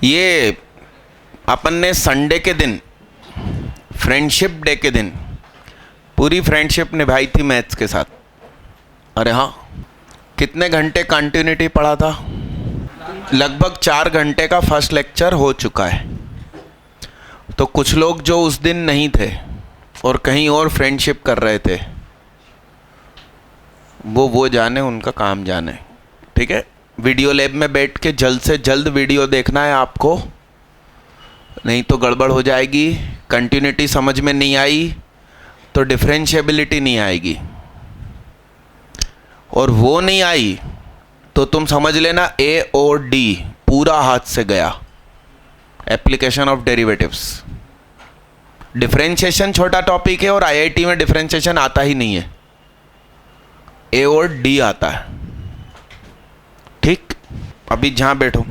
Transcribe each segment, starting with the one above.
ये अपन ने संडे के दिन, फ्रेंडशिप डे के दिन, पूरी फ्रेंडशिप निभाई थी मैथ्स के साथ। अरे हाँ, कितने घंटे कंटिन्यूटी पढ़ा था? लगभग 4 घंटे का फर्स्ट लेक्चर हो चुका है। तो कुछ लोग जो उस दिन नहीं थे और कहीं और फ्रेंडशिप कर रहे थे, वो जाने, उनका काम जाने। ठीक है, वीडियो लैब में बैठ के जल्द से जल्द वीडियो देखना है आपको, नहीं तो गड़बड़ हो जाएगी। कंटिन्यूटी समझ में नहीं आई तो डिफरेंशिएबिलिटी नहीं आएगी, और वो नहीं आई तो तुम समझ लेना ए और डी पूरा हाथ से गया। एप्लीकेशन ऑफ डेरिवेटिव्स, डिफरेंशिएशन छोटा टॉपिक है और आईआईटी में डिफरेंशिएशन आता ही नहीं है, ए और डी आता है। ठीक, अभी जहां बैठो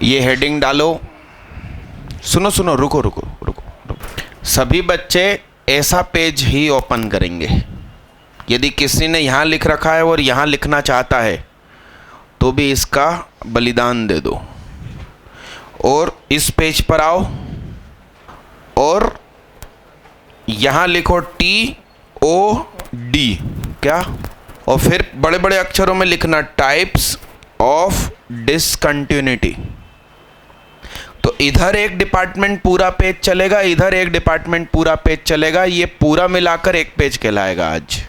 ये हेडिंग डालो। सुनो, रुको। सभी बच्चे ऐसा पेज ही ओपन करेंगे। यदि किसी ने यहाँ लिख रखा है और यहाँ लिखना चाहता है तो भी इसका बलिदान दे दो, और इस पेज पर आओ और यहाँ लिखो TOD, क्या? और फिर बड़े बड़े अक्षरों में लिखना टाइप्स ऑफ डिसकंटिन्यूटी। तो इधर एक डिपार्टमेंट पूरा पेज चलेगा, इधर एक डिपार्टमेंट पूरा पेज चलेगा, ये पूरा मिलाकर एक पेज कहलाएगा आज।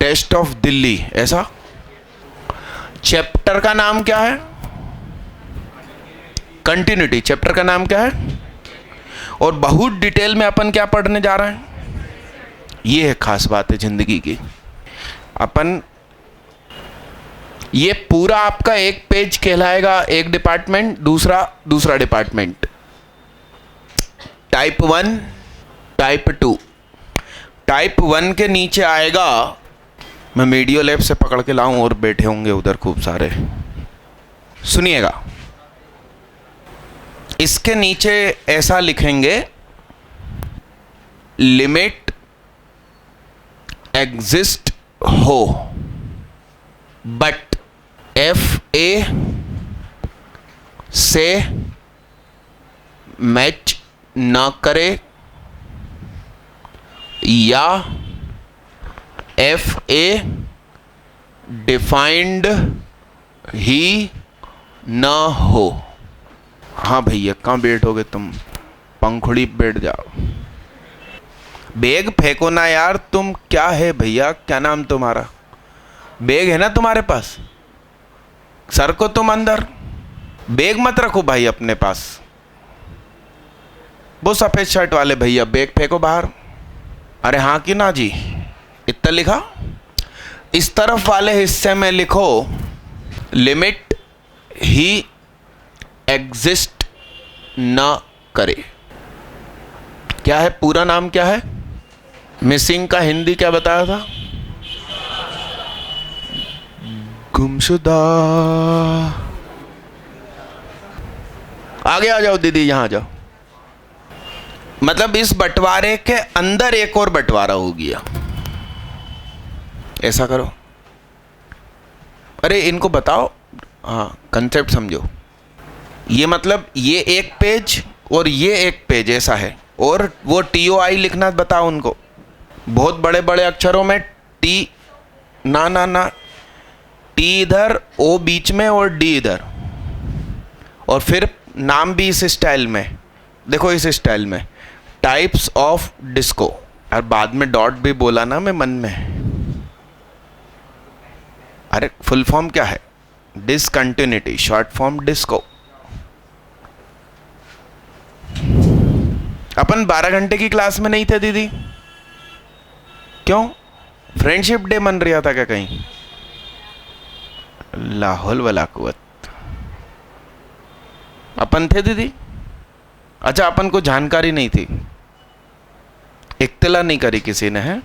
टेस्ट ऑफ दिल्ली, ऐसा। चैप्टर का नाम क्या है? कंटिन्यूटी। चैप्टर का नाम क्या है? और बहुत डिटेल में अपन क्या पढ़ने जा रहे हैं, ये है खास बात है जिंदगी की। अपन ये पूरा आपका एक पेज कहलाएगा, एक डिपार्टमेंट, दूसरा डिपार्टमेंट। Type 1, type 2। टाइप 1 के नीचे आएगा, मैं मीडियो लैब से पकड़ के लाऊं और बैठे होंगे उधर खूब सारे, सुनिएगा। इसके नीचे ऐसा लिखेंगे, लिमिट एग्जिस्ट हो बट FA से मैच ना करे, या FA डिफाइंड ही ना हो। हाँ भैया, कहाँ बैठोगे तुम? पंखुड़ी बैठ जाओ। बैग फेंको ना यार तुम। क्या है भैया, क्या नाम तुम्हारा? बैग है ना तुम्हारे पास? सर को तुम अंदर, बैग मत रखो भाई अपने पास। वो सफेद शर्ट वाले भैया, बैग फेंको बाहर। अरे हाँ कि ना जी, इतना लिखा। इस तरफ वाले हिस्से में लिखो, लिमिट ही एग्जिस्ट ना करे। क्या है पूरा नाम, क्या है? मिसिंग का हिंदी क्या बताया था? गुमशुदा। आगे आ जाओ दीदी, यहां आ जाओ। मतलब इस बंटवारे के अंदर एक और बंटवारा हो गया, ऐसा करो। अरे इनको बताओ, हाँ कंसेप्ट समझो। ये मतलब ये एक पेज और ये एक पेज ऐसा है, और वो TOI लिखना बताओ उनको, बहुत बड़े बड़े अक्षरों में। टी ना, T इधर, O बीच में और D इधर, और फिर नाम भी इस स्टाइल में। देखो इस स्टाइल में, टाइप्स ऑफ डिस्को। और बाद में डॉट भी बोला ना मैं मन में। अरे फुल फॉर्म क्या है? Discontinuity, short form disco. अपन 12 घंटे की क्लास में नहीं थे दीदी? क्यों? फ्रेंडशिप डे मन रहा था क्या कहीं? लाहौल वला कुव्वत। अपन थे दीदी? अच्छा, अपन को जानकारी नहीं थी, इत्तला नहीं करी किसी ने, है?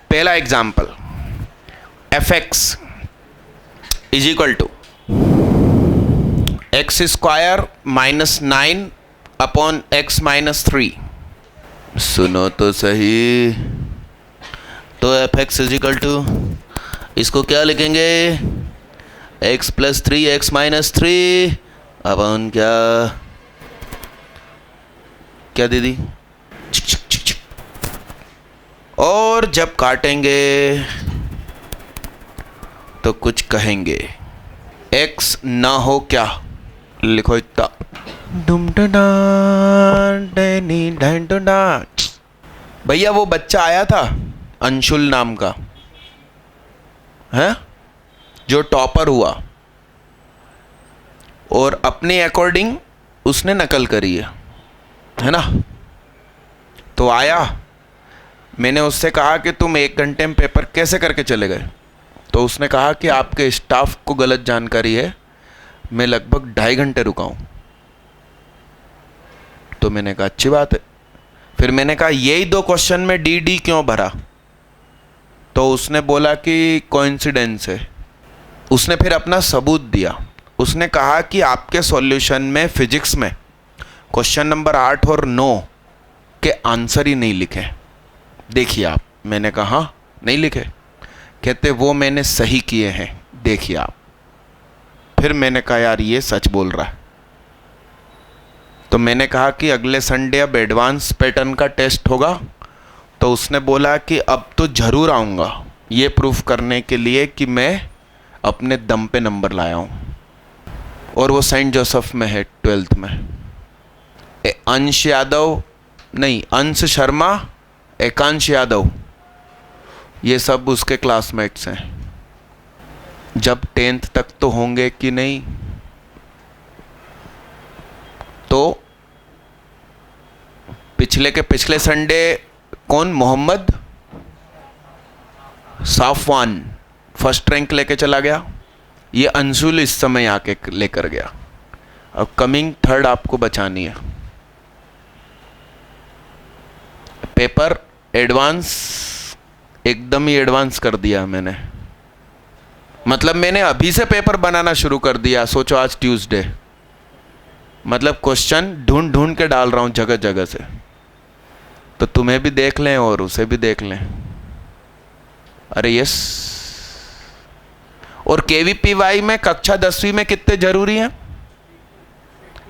पहला example, fx is equal to x² - 9 upon x - 3। सुनो तो सही। तो एफ एक्स इजिकल टू, इसको क्या लिखेंगे, x प्लस 3 x माइनस 3 अपन क्या क्या दीदी। और जब काटेंगे तो कुछ कहेंगे, x ना हो क्या, लिखो इतना। भैया वो बच्चा आया था अंशुल नाम का, है जो टॉपर हुआ, और अपने अकॉर्डिंग उसने नकल करी है ना। तो आया, मैंने उससे कहा कि तुम 1 घंटे में पेपर कैसे करके चले गए। तो उसने कहा कि आपके स्टाफ को गलत जानकारी है, मैं लगभग 2.5 घंटे रुका हूँ। तो मैंने कहा अच्छी बात है। फिर मैंने कहा यही 2 क्वेश्चन में डी क्यों भरा। तो उसने बोला कि कोइंसिडेंस है। उसने फिर अपना सबूत दिया। उसने कहा कि आपके सॉल्यूशन में फिजिक्स में क्वेश्चन नंबर 8 और 9 के आंसर ही नहीं लिखे, देखिए आप। मैंने कहा हाँ नहीं लिखे। कहते वो मैंने सही किए हैं, देखिए आप। फिर मैंने कहा यार ये सच बोल रहा है। तो मैंने कहा कि अगले संडे अब एडवांस पैटर्न का टेस्ट होगा। तो उसने बोला कि अब तो ज़रूर आऊँगा, ये प्रूफ करने के लिए कि मैं अपने दम पे नंबर लाया हूँ। और वो सेंट जोसेफ में है 12th में। अंश यादव नहीं, अंश शर्मा, एकांश यादव, ये सब उसके क्लासमेट्स हैं। जब 10th तक तो होंगे कि नहीं। तो पिछले के पिछले संडे कौन, मोहम्मद साफवान फर्स्ट रैंक लेके चला गया। ये अंशुल इस समय आके लेकर गया। अब कमिंग 3rd आपको बचानी है। पेपर एडवांस, एकदम ही एडवांस कर दिया मैंने। मतलब मैंने अभी से पेपर बनाना शुरू कर दिया। सोचो आज ट्यूसडे, मतलब क्वेश्चन ढूंढ ढूंढ के डाल रहा हूँ जगह जगह से। तो तुम्हें भी देख लें और उसे भी देख लें। अरे यस। और केवीपीवाई में कक्षा 10वीं में कितने जरूरी हैं,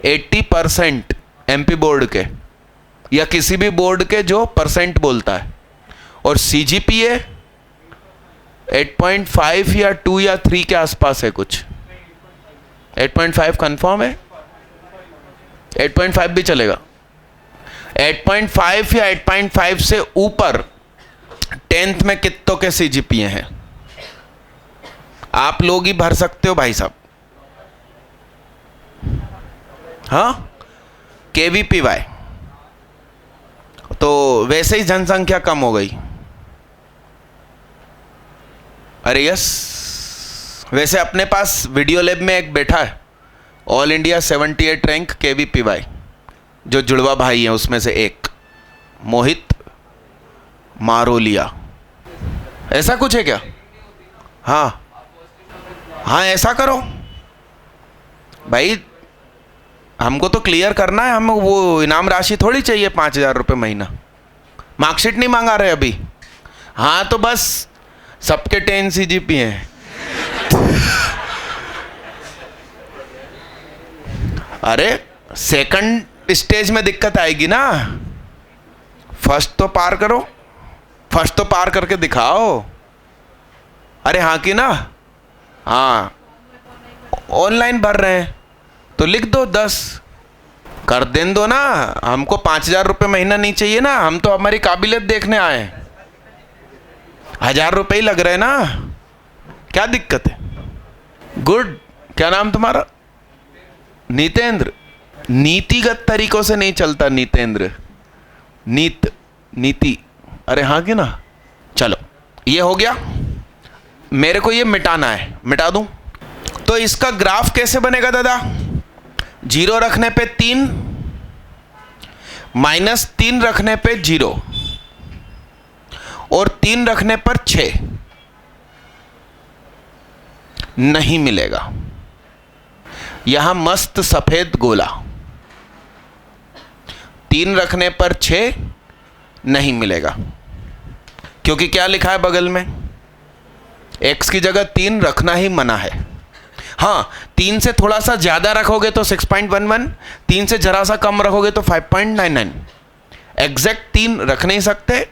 80% एमपी बोर्ड के या किसी भी बोर्ड के जो परसेंट बोलता है। और सीजीपीए 8.5 या 2 या 3 के आसपास है कुछ। 8.5 कंफर्म है, 8.5 भी चलेगा। 8.5 या 8.5 से ऊपर 10th में कितनों के सीजीपीए हैं, आप लोग ही भर सकते हो भाई साहब। हाँ, केवीपीवाई। तो वैसे ही जनसंख्या कम हो गई। अरे यस। वैसे अपने पास वीडियो लैब में एक बैठा है, ऑल इंडिया 78 रैंक केवीपीवाई, जो जुड़वा भाई हैं उसमें से एक, मोहित मारोलिया। ऐसा कुछ है क्या? हाँ हाँ, ऐसा करो भाई, हमको तो क्लियर करना है। हमें वो इनाम राशि थोड़ी चाहिए 5,000 रुपये महीना। मार्कशीट नहीं मांगा रहे अभी। हाँ तो बस सबके 10 सीजीपी हैं। अरे सेकंड स्टेज में दिक्कत आएगी ना, फर्स्ट तो पार करो, फर्स्ट तो पार करके दिखाओ। अरे हाँ कि ना, हाँ ऑनलाइन भर रहे हैं तो लिख दो 10, कर दें दो ना। हमको 5,000 रुपये महीना नहीं चाहिए ना, हम तो हमारी काबिलियत देखने आए हैं। 1,000 रुपये ही लग रहे हैं ना, क्या दिक्कत है। गुड। क्या नाम तुम्हारा? नीतेंद्र। नीतिगत तरीकों से नहीं चलता नीतेंद्र, नीति। अरे हाँ कि ना। चलो ये हो गया। मेरे को ये मिटाना है, मिटा दूं। तो इसका ग्राफ कैसे बनेगा दादा? 0 रखने पे 3, -3 रखने पे 0 और 3 रखने पर 6 नहीं मिलेगा। यहां मस्त सफेद गोला, 3 रखने पर 6 नहीं मिलेगा, क्योंकि क्या लिखा है बगल में, x की जगह 3 रखना ही मना है। हाँ, 3 से थोड़ा सा ज़्यादा रखोगे तो 6.11, 3 से जरा सा कम रखोगे तो 5.99। एग्जैक्ट 3 रख नहीं सकते,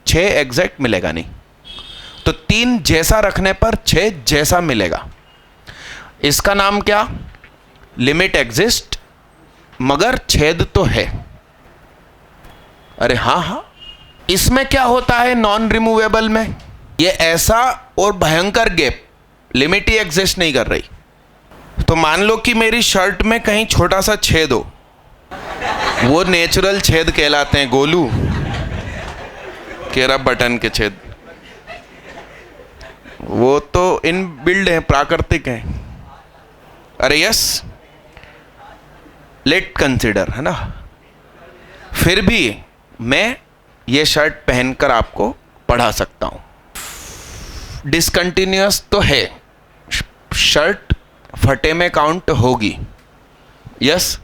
6 एग्जैक्ट मिलेगा नहीं। तो 3 जैसा रखने पर 6 जैसा मिलेगा। इसका नाम क्या, लिमिट एग्जिस्ट, मगर छेद तो है। अरे हाँ हाँ, इसमें क्या होता है नॉन रिमूवेबल में, ये ऐसा और भयंकर गैप, लिमिट ही एग्जिस्ट नहीं कर रही। तो मान लो कि मेरी शर्ट में कहीं छोटा सा छेद हो, वो नेचुरल छेद कहलाते हैं। गोलू कह रहा बटन के छेद, वो तो इन बिल्ड हैं, प्राकृतिक हैं। अरे यस, लेट कंसिडर, है ना। फिर भी मैं ये शर्ट पहनकर आपको पढ़ा सकता हूं। डिसकंटिन्यूअस तो है, शर्ट फटे में काउंट होगी। यस,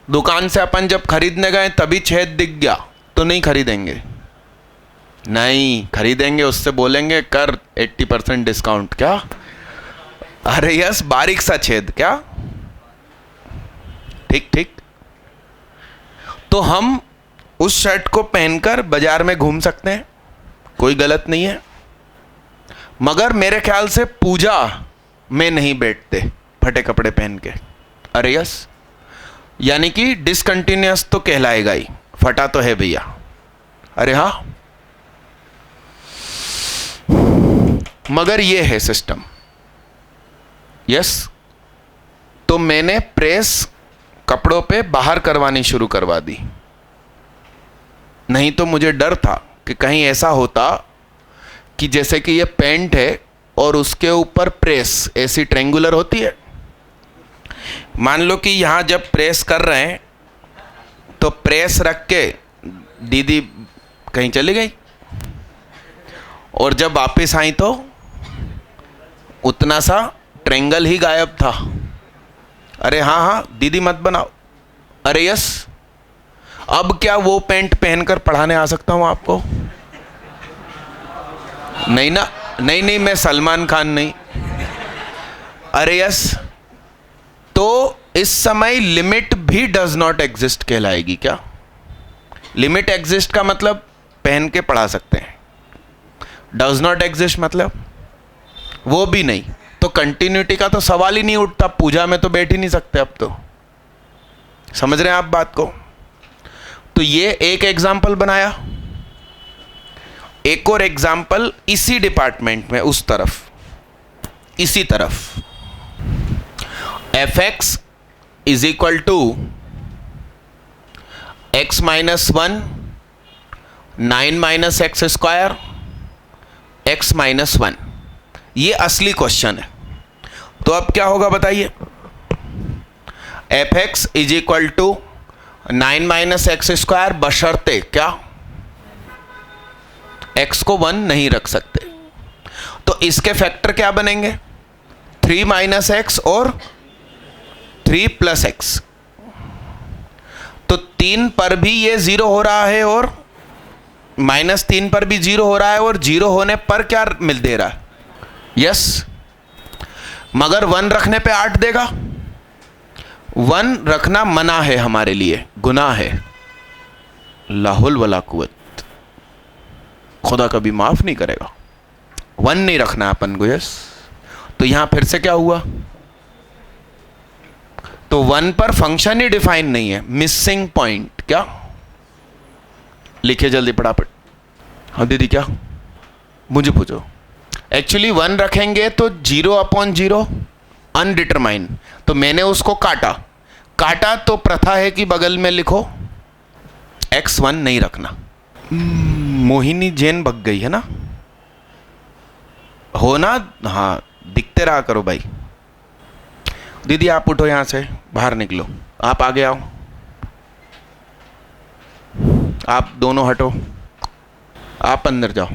दुकान से अपन जब खरीदने गए तभी छेद दिख गया तो नहीं खरीदेंगे, नहीं खरीदेंगे, उससे बोलेंगे कर 80% डिस्काउंट। क्या, अरे यस, बारीक सा छेद, क्या, ठीक ठीक। तो हम उस शर्ट को पहनकर बाजार में घूम सकते हैं, कोई गलत नहीं है, मगर मेरे ख्याल से पूजा में नहीं बैठते फटे कपड़े पहन के। अरे यस, यानी कि डिसकंटिन्यूअस तो कहलाएगा ही, फटा तो है भैया। अरे हाँ, मगर ये है सिस्टम। यस, तो मैंने प्रेस कपड़ों पे बाहर करवानी शुरू करवा दी। नहीं तो मुझे डर था कि कहीं ऐसा होता कि जैसे कि ये पैंट है और उसके ऊपर प्रेस ऐसी ट्रेंगुलर होती है, मान लो कि यहाँ जब प्रेस कर रहे हैं तो प्रेस रख के दीदी कहीं चली गई और जब वापस आई तो उतना सा ट्रेंगल ही गायब था। अरे हाँ हाँ दीदी मत बनाओ। अरे यस, अब क्या वो पैंट पहनकर पढ़ाने आ सकता हूँ आपको? नहीं ना, नहीं नहीं, मैं सलमान खान नहीं। अरे यस, तो इस समय लिमिट भी डज नॉट एग्जिस्ट कहलाएगी। क्या लिमिट एग्जिस्ट का मतलब पहन के पढ़ा सकते हैं, डज नॉट एग्जिस्ट मतलब वो भी नहीं। तो कंटिन्यूटी का तो सवाल ही नहीं उठता, पूजा में तो बैठ ही नहीं सकते अब तो। समझ रहे हैं आप बात को? तो ये एक एग्जाम्पल बनाया, एक और एग्जाम्पल इसी डिपार्टमेंट में उस तरफ, इसी तरफ fx is equal to x minus 1 9 minus x square x minus 1। ये असली क्वेश्चन है। तो अब क्या होगा बताइए? fx is equal to 9 minus x square बशर्ते क्या, x को 1 नहीं रख सकते। तो इसके फैक्टर क्या बनेंगे? 3 माइनस एक्स और 3 प्लस एक्स। तो 3 पर भी ये 0 हो रहा है और -3 पर भी 0 हो रहा है, और 0 होने पर क्या मिल दे रहा है? यस, मगर 1 रखने पे 8 देगा। 1 रखना मना है हमारे लिए, गुनाह है। लाहुल वला कुव्वत, खुदा कभी माफ नहीं करेगा। 1 नहीं रखना अपन को। यस, तो यहां फिर से क्या हुआ? तो 1 पर फंक्शन ही डिफाइन नहीं है, मिसिंग पॉइंट। क्या लिखे जल्दी फटाफट। हाँ दीदी क्या, मुझे पूछो। एक्चुअली 1 रखेंगे तो 0/0 अनडिटरमाइन, तो मैंने उसको काटा तो प्रथा है कि बगल में लिखो x1 नहीं रखना। मोहिनी जैन भग गई है ना, हो ना? हाँ, दिखते रहा करो भाई। दीदी आप उठो, यहां से बाहर निकलो, आप आगे आओ, आप दोनों हटो, आप अंदर जाओ।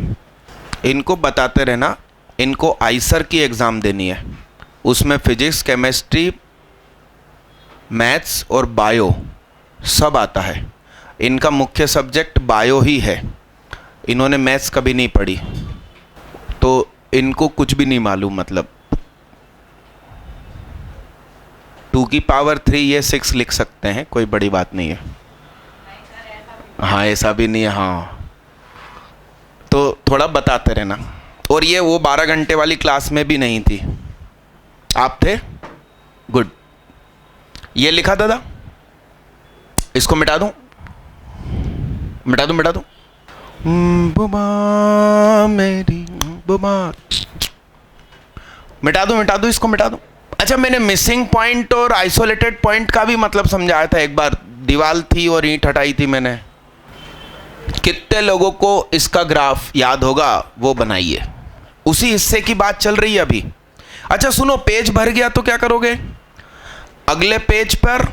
इनको बताते रहना, इनको आइसर की एग्ज़ाम देनी है, उसमें फिजिक्स, केमिस्ट्री, मैथ्स और बायो सब आता है। इनका मुख्य सब्जेक्ट बायो ही है, इन्होंने मैथ्स कभी नहीं पढ़ी, तो इनको कुछ भी नहीं मालूम। मतलब 2 की पावर 3 ये 6 लिख सकते हैं, कोई बड़ी बात नहीं है। हाँ ऐसा भी नहीं है, हाँ तो थोड़ा बताते रहना। और ये वो 12 घंटे वाली क्लास में भी नहीं थी, आप थे, गुड। ये लिखा दादा, इसको मिटा दूं, मिटा दूं, मिटा दूं। बुबा मेरी बुबा, मिटा दूं, मिटा दूं, इसको मिटा दूं। अच्छा, मैंने मिसिंग पॉइंट और आइसोलेटेड पॉइंट का भी मतलब समझाया था एक बार, दीवार थी और ईंट हटाई थी मैंने। कितने लोगों को इसका ग्राफ याद होगा, वो बनाइए। उसी हिस्से की बात चल रही है अभी। अच्छा सुनो, पेज भर गया तो क्या करोगे? अगले पेज पर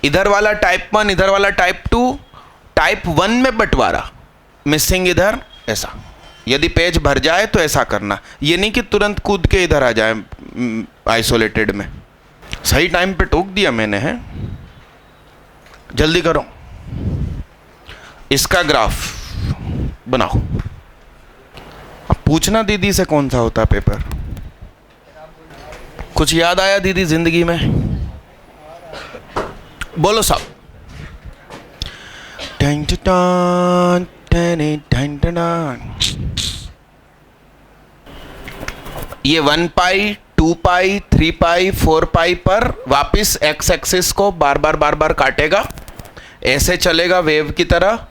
इधर वाला टाइप 1, इधर वाला टाइप 2, टाइप 1 में बंटवारा, मिसिंग इधर, ऐसा। यदि पेज भर जाए तो ऐसा करना, ये नहीं कि तुरंत कूद के इधर आ जाए आइसोलेटेड में। सही टाइम पे टोक दिया मैंने, है, जल्दी करो। इसका ग्राफ बनाओ। अब पूछना दीदी से कौन सा होता पेपर, कुछ याद आया दीदी जिंदगी में? बोलो साहब। ये 1 पाई, 2 पाई, 3 पाई, 4 पाई पर वापिस एक्स एक्सिस को बार बार काटेगा, ऐसे चलेगा वेव की तरह।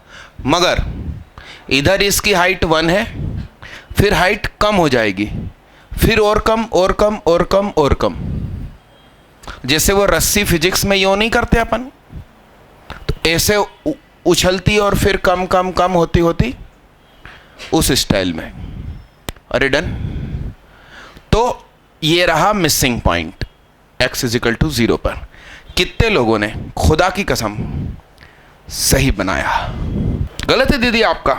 मगर इधर इसकी हाइट 1 है, फिर हाइट कम हो जाएगी, फिर और कम और कम और कम और कम, जैसे वो रस्सी फिजिक्स में यो नहीं करते अपन, तो ऐसे उछलती और फिर कम कम कम होती होती उस स्टाइल में। अरे डन। तो ये रहा मिसिंग पॉइंट x = 0 पर। कितने लोगों ने खुदा की कसम सही बनाया? गलत है दीदी आपका,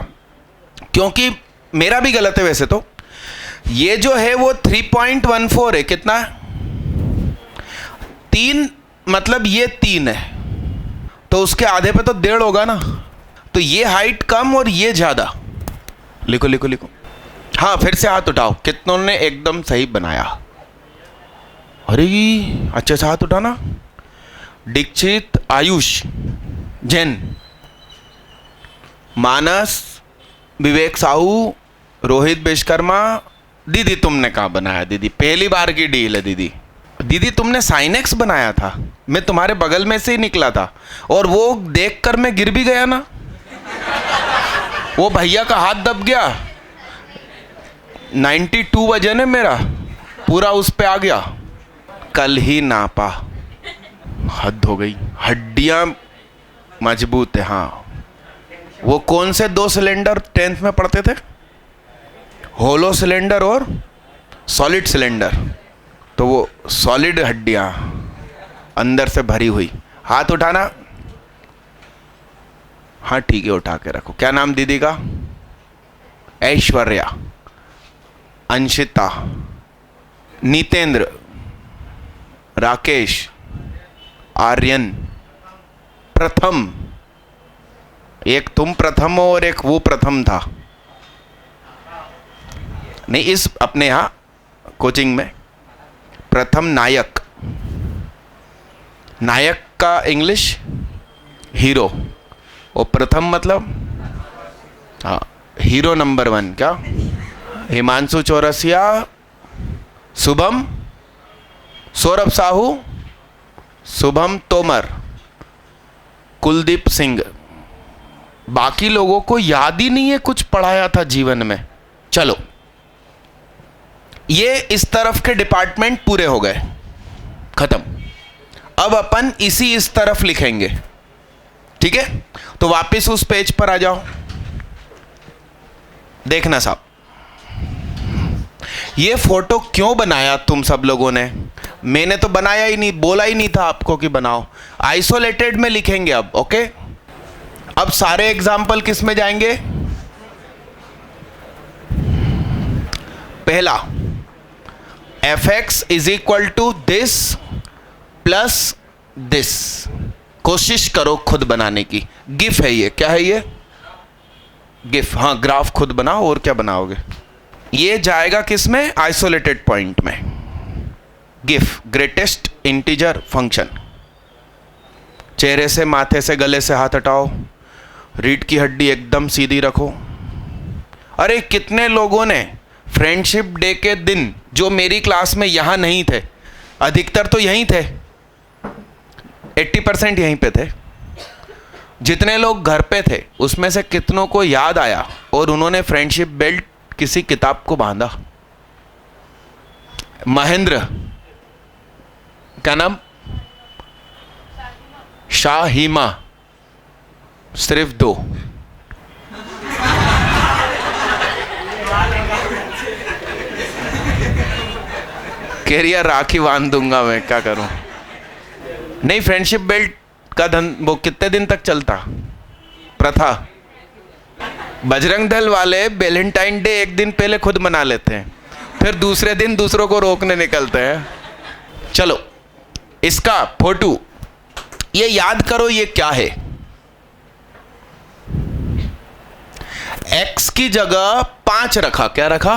क्योंकि मेरा भी गलत है वैसे तो। ये जो है वो 3.14 है, कितना? 3, मतलब ये 3 है, तो उसके आधे पे तो 1.5 होगा ना। तो ये हाइट कम और ये ज्यादा। लिखो लिखो लिखो। हाँ फिर से हाथ उठाओ, कितनों ने एकदम सही बनाया? अरे अच्छे से हाथ उठाना। दीक्षित, आयुष, जैन, मानस, विवेक साहू, रोहित विश्वकर्मा। दीदी तुमने कहाँ बनाया? दीदी पहली बार की डील है दीदी। दीदी तुमने साइनेक्स बनाया था, मैं तुम्हारे बगल में से ही निकला था, और वो देखकर मैं गिर भी गया ना, वो भैया का हाथ दब गया। 92 वजन है मेरा, पूरा उस पे आ गया। कल ही नापा, हद हो गई, हड्डियां मजबूत है। हाँ वो कौन से 2 सिलेंडर 10th में पढ़ते थे? होलो सिलेंडर और सॉलिड सिलेंडर। तो वो सॉलिड हड्डियां अंदर से भरी हुई। हाथ उठाना। हाँ ठीक है, उठा के रखो। क्या नाम दीदी का? ऐश्वर्या, अंशिता, नीतेंद्र, राकेश, आर्यन, प्रथम। एक तुम प्रथम हो और एक वो प्रथम था, नहीं इस अपने यहाँ कोचिंग में। प्रथम नायक, नायक का इंग्लिश हीरो, और प्रथम मतलब हाँ हीरो नंबर 1। क्या? हिमांशु चौरसिया, शुभम, सौरभ साहू, शुभम तोमर, कुलदीप सिंह। बाकी लोगों को याद ही नहीं है कुछ पढ़ाया था जीवन में। चलो ये इस तरफ के डिपार्टमेंट पूरे हो गए, खत्म। अब अपन इस तरफ लिखेंगे, ठीक है? तो वापस उस पेज पर आ जाओ। देखना साहब, ये फोटो क्यों बनाया तुम सब लोगों ने? मैंने तो बनाया ही नहीं, बोला ही नहीं था आपको कि बनाओ। आइसोलेटेड में लिखेंगे अब, ओके? अब सारे एग्जाम्पल किस में जाएंगे? पहला, fx = दिस प्लस दिस। कोशिश करो खुद बनाने की, गिफ है ये, क्या है ये? गिफ। हाँ, ग्राफ खुद बनाओ, और क्या बनाओगे? ये जाएगा किस में? आइसोलेटेड पॉइंट में। GIF, greatest integer function. चेहरे से, माथे से, गले से हाथ हटाओ, रीढ़ की हड्डी एकदम सीधी रखो। अरे कितने लोगों ने फ्रेंडशिप डे के दिन, जो मेरी क्लास में यहाँ नहीं थे, अधिकतर तो यहीं थे, 80% यहीं पे थे, जितने लोग घर पे थे उसमें से कितनों को याद आया और उन्होंने फ्रेंडशिप बेल्ट किसी किताब को बांधा? महेंद्र, क्या नाम? शाहिमा, सिर्फ 2। कह रही है राखी बांध दूंगा मैं, क्या करूं? नहीं, फ्रेंडशिप बेल्ट का वो कितने दिन तक चलता प्रथा? बजरंग दल वाले वैलेंटाइन डे एक दिन पहले खुद मना लेते हैं, फिर दूसरे दिन दूसरों को रोकने निकलते हैं। चलो, इसका फोटो ये याद करो, ये क्या है? x की जगह 5 रखा, क्या रखा?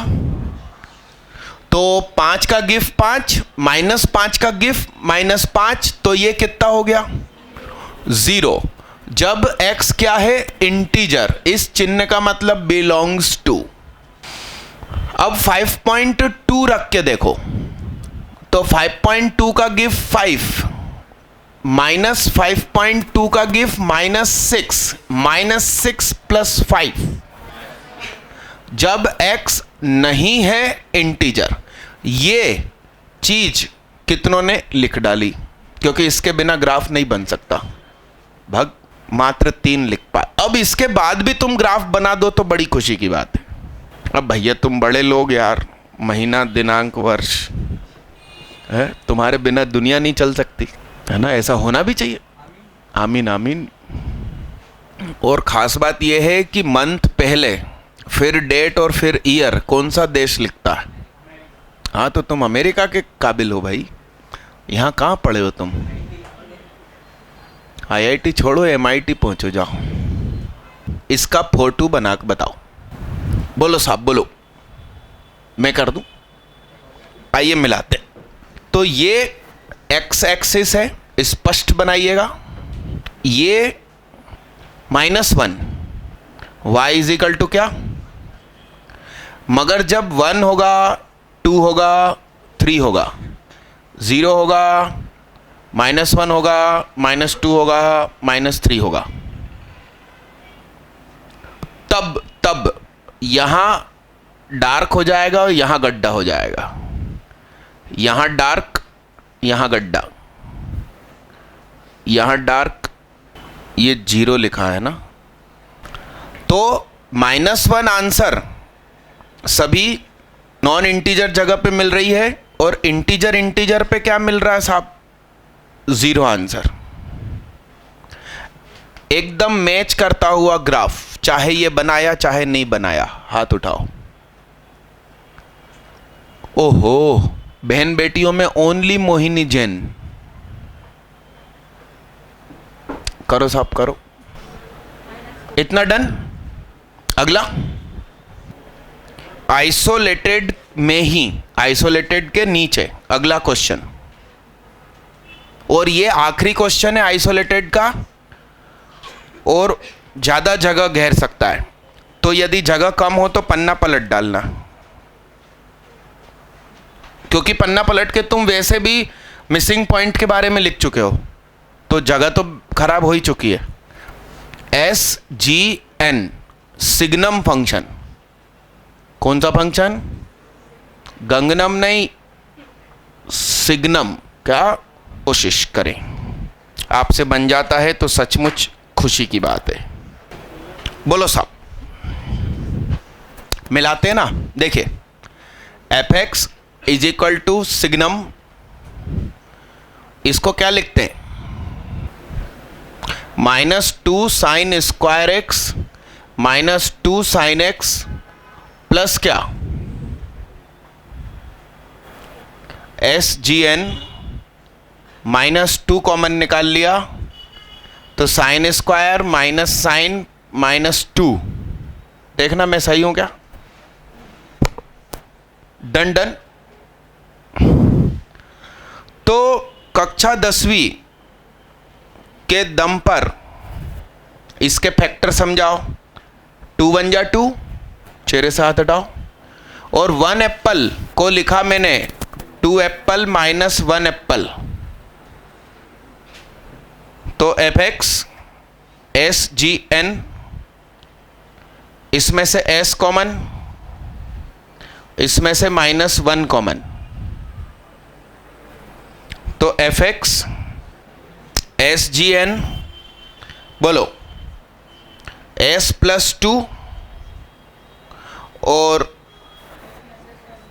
तो 5 का गिफ्ट 5, -5 का गिफ्ट -5, तो ये कितना हो गया? 0। जब x क्या है? इंटीजर, इस चिन्ह का मतलब बिलोंग्स टू। अब 5.2 रख के देखो, तो 5.2 का गिफ्ट 5, -5.2 का गिफ्ट -6, -6 + 5। जब x नहीं है इंटीजर, ये चीज कितनों ने लिख डाली, क्योंकि इसके बिना ग्राफ नहीं बन सकता। भग मात्र 3 लिख पाए। अब इसके बाद भी तुम ग्राफ बना दो तो बड़ी खुशी की बात है। अब भैया तुम बड़े लोग यार, महीना, दिनांक, वर्ष है, तुम्हारे बिना दुनिया नहीं चल सकती, है ना? ऐसा होना भी चाहिए। आमीन आमीन। और खास बात यह है कि मंथ पहले, फिर डेट और फिर ईयर कौन सा देश लिखता है? हाँ, तो तुम अमेरिका के काबिल हो भाई। यहाँ कहाँ पढ़े हो तुम? IIT छोड़ो, MIT पहुँचो, जाओ। इसका फोटो बना के बताओ। बोलो साहब, बोलो, मैं कर दूं? आइए मिलाते। तो ये x एक्सिस है, स्पष्ट बनाइएगा। ये -1, y = क्या? मगर जब 1 होगा, 2 होगा, 3 होगा, 0 होगा, -1 होगा, -2 होगा, -3 होगा, तब यहां डार्क हो जाएगा और यहां गड्ढा हो जाएगा। यहां डार्क, यहां गड्ढा, यहां डार्क, ये 0 लिखा है ना। तो -1 आंसर सभी नॉन इंटीजर जगह पे मिल रही है, और इंटीजर पे क्या मिल रहा है साहब? 0 आंसर। एकदम मैच करता हुआ ग्राफ, चाहे ये बनाया चाहे नहीं बनाया। हाथ उठाओ। ओहो, बहन बेटियों में ओनली मोहिनी जैन। करो साहब, करो। इतना डन। अगला, आइसोलेटेड में ही, आइसोलेटेड के नीचे अगला क्वेश्चन, और ये आखिरी क्वेश्चन है आइसोलेटेड का, और ज्यादा जगह घेर सकता है। तो यदि जगह कम हो तो पन्ना पलट डालना, क्योंकि पन्ना पलट के तुम वैसे भी मिसिंग पॉइंट के बारे में लिख चुके हो, तो जगह तो खराब हो ही चुकी है। SGN, signum function. कौन सा फंक्शन? गंगनम नहीं, सिग्नम। क्या? कोशिश करें, आपसे बन जाता है तो सचमुच खुशी की बात है। बोलो साहब, मिलाते हैं ना। देखिए, fx = सिग्नम, इसको क्या लिखते हैं? -2 sin square x -2 sin x plus क्या? SGN, -2 कॉमन निकाल लिया, तो sine square minus sine minus 2, देखना मैं सही हूं क्या? Done done. तो कक्षा 10वीं के दम पर इसके फैक्टर समझाओ। 2 1 जा 2, चेहरे से हाथ हटाओ। और 1 एप्पल को लिखा मैंने 2 एप्पल माइनस 1 एप्पल, तो f x s g n, इसमें से एस कॉमन, इसमें से -1 कॉमन, तो f x s g n, बोलो s प्लस 2 और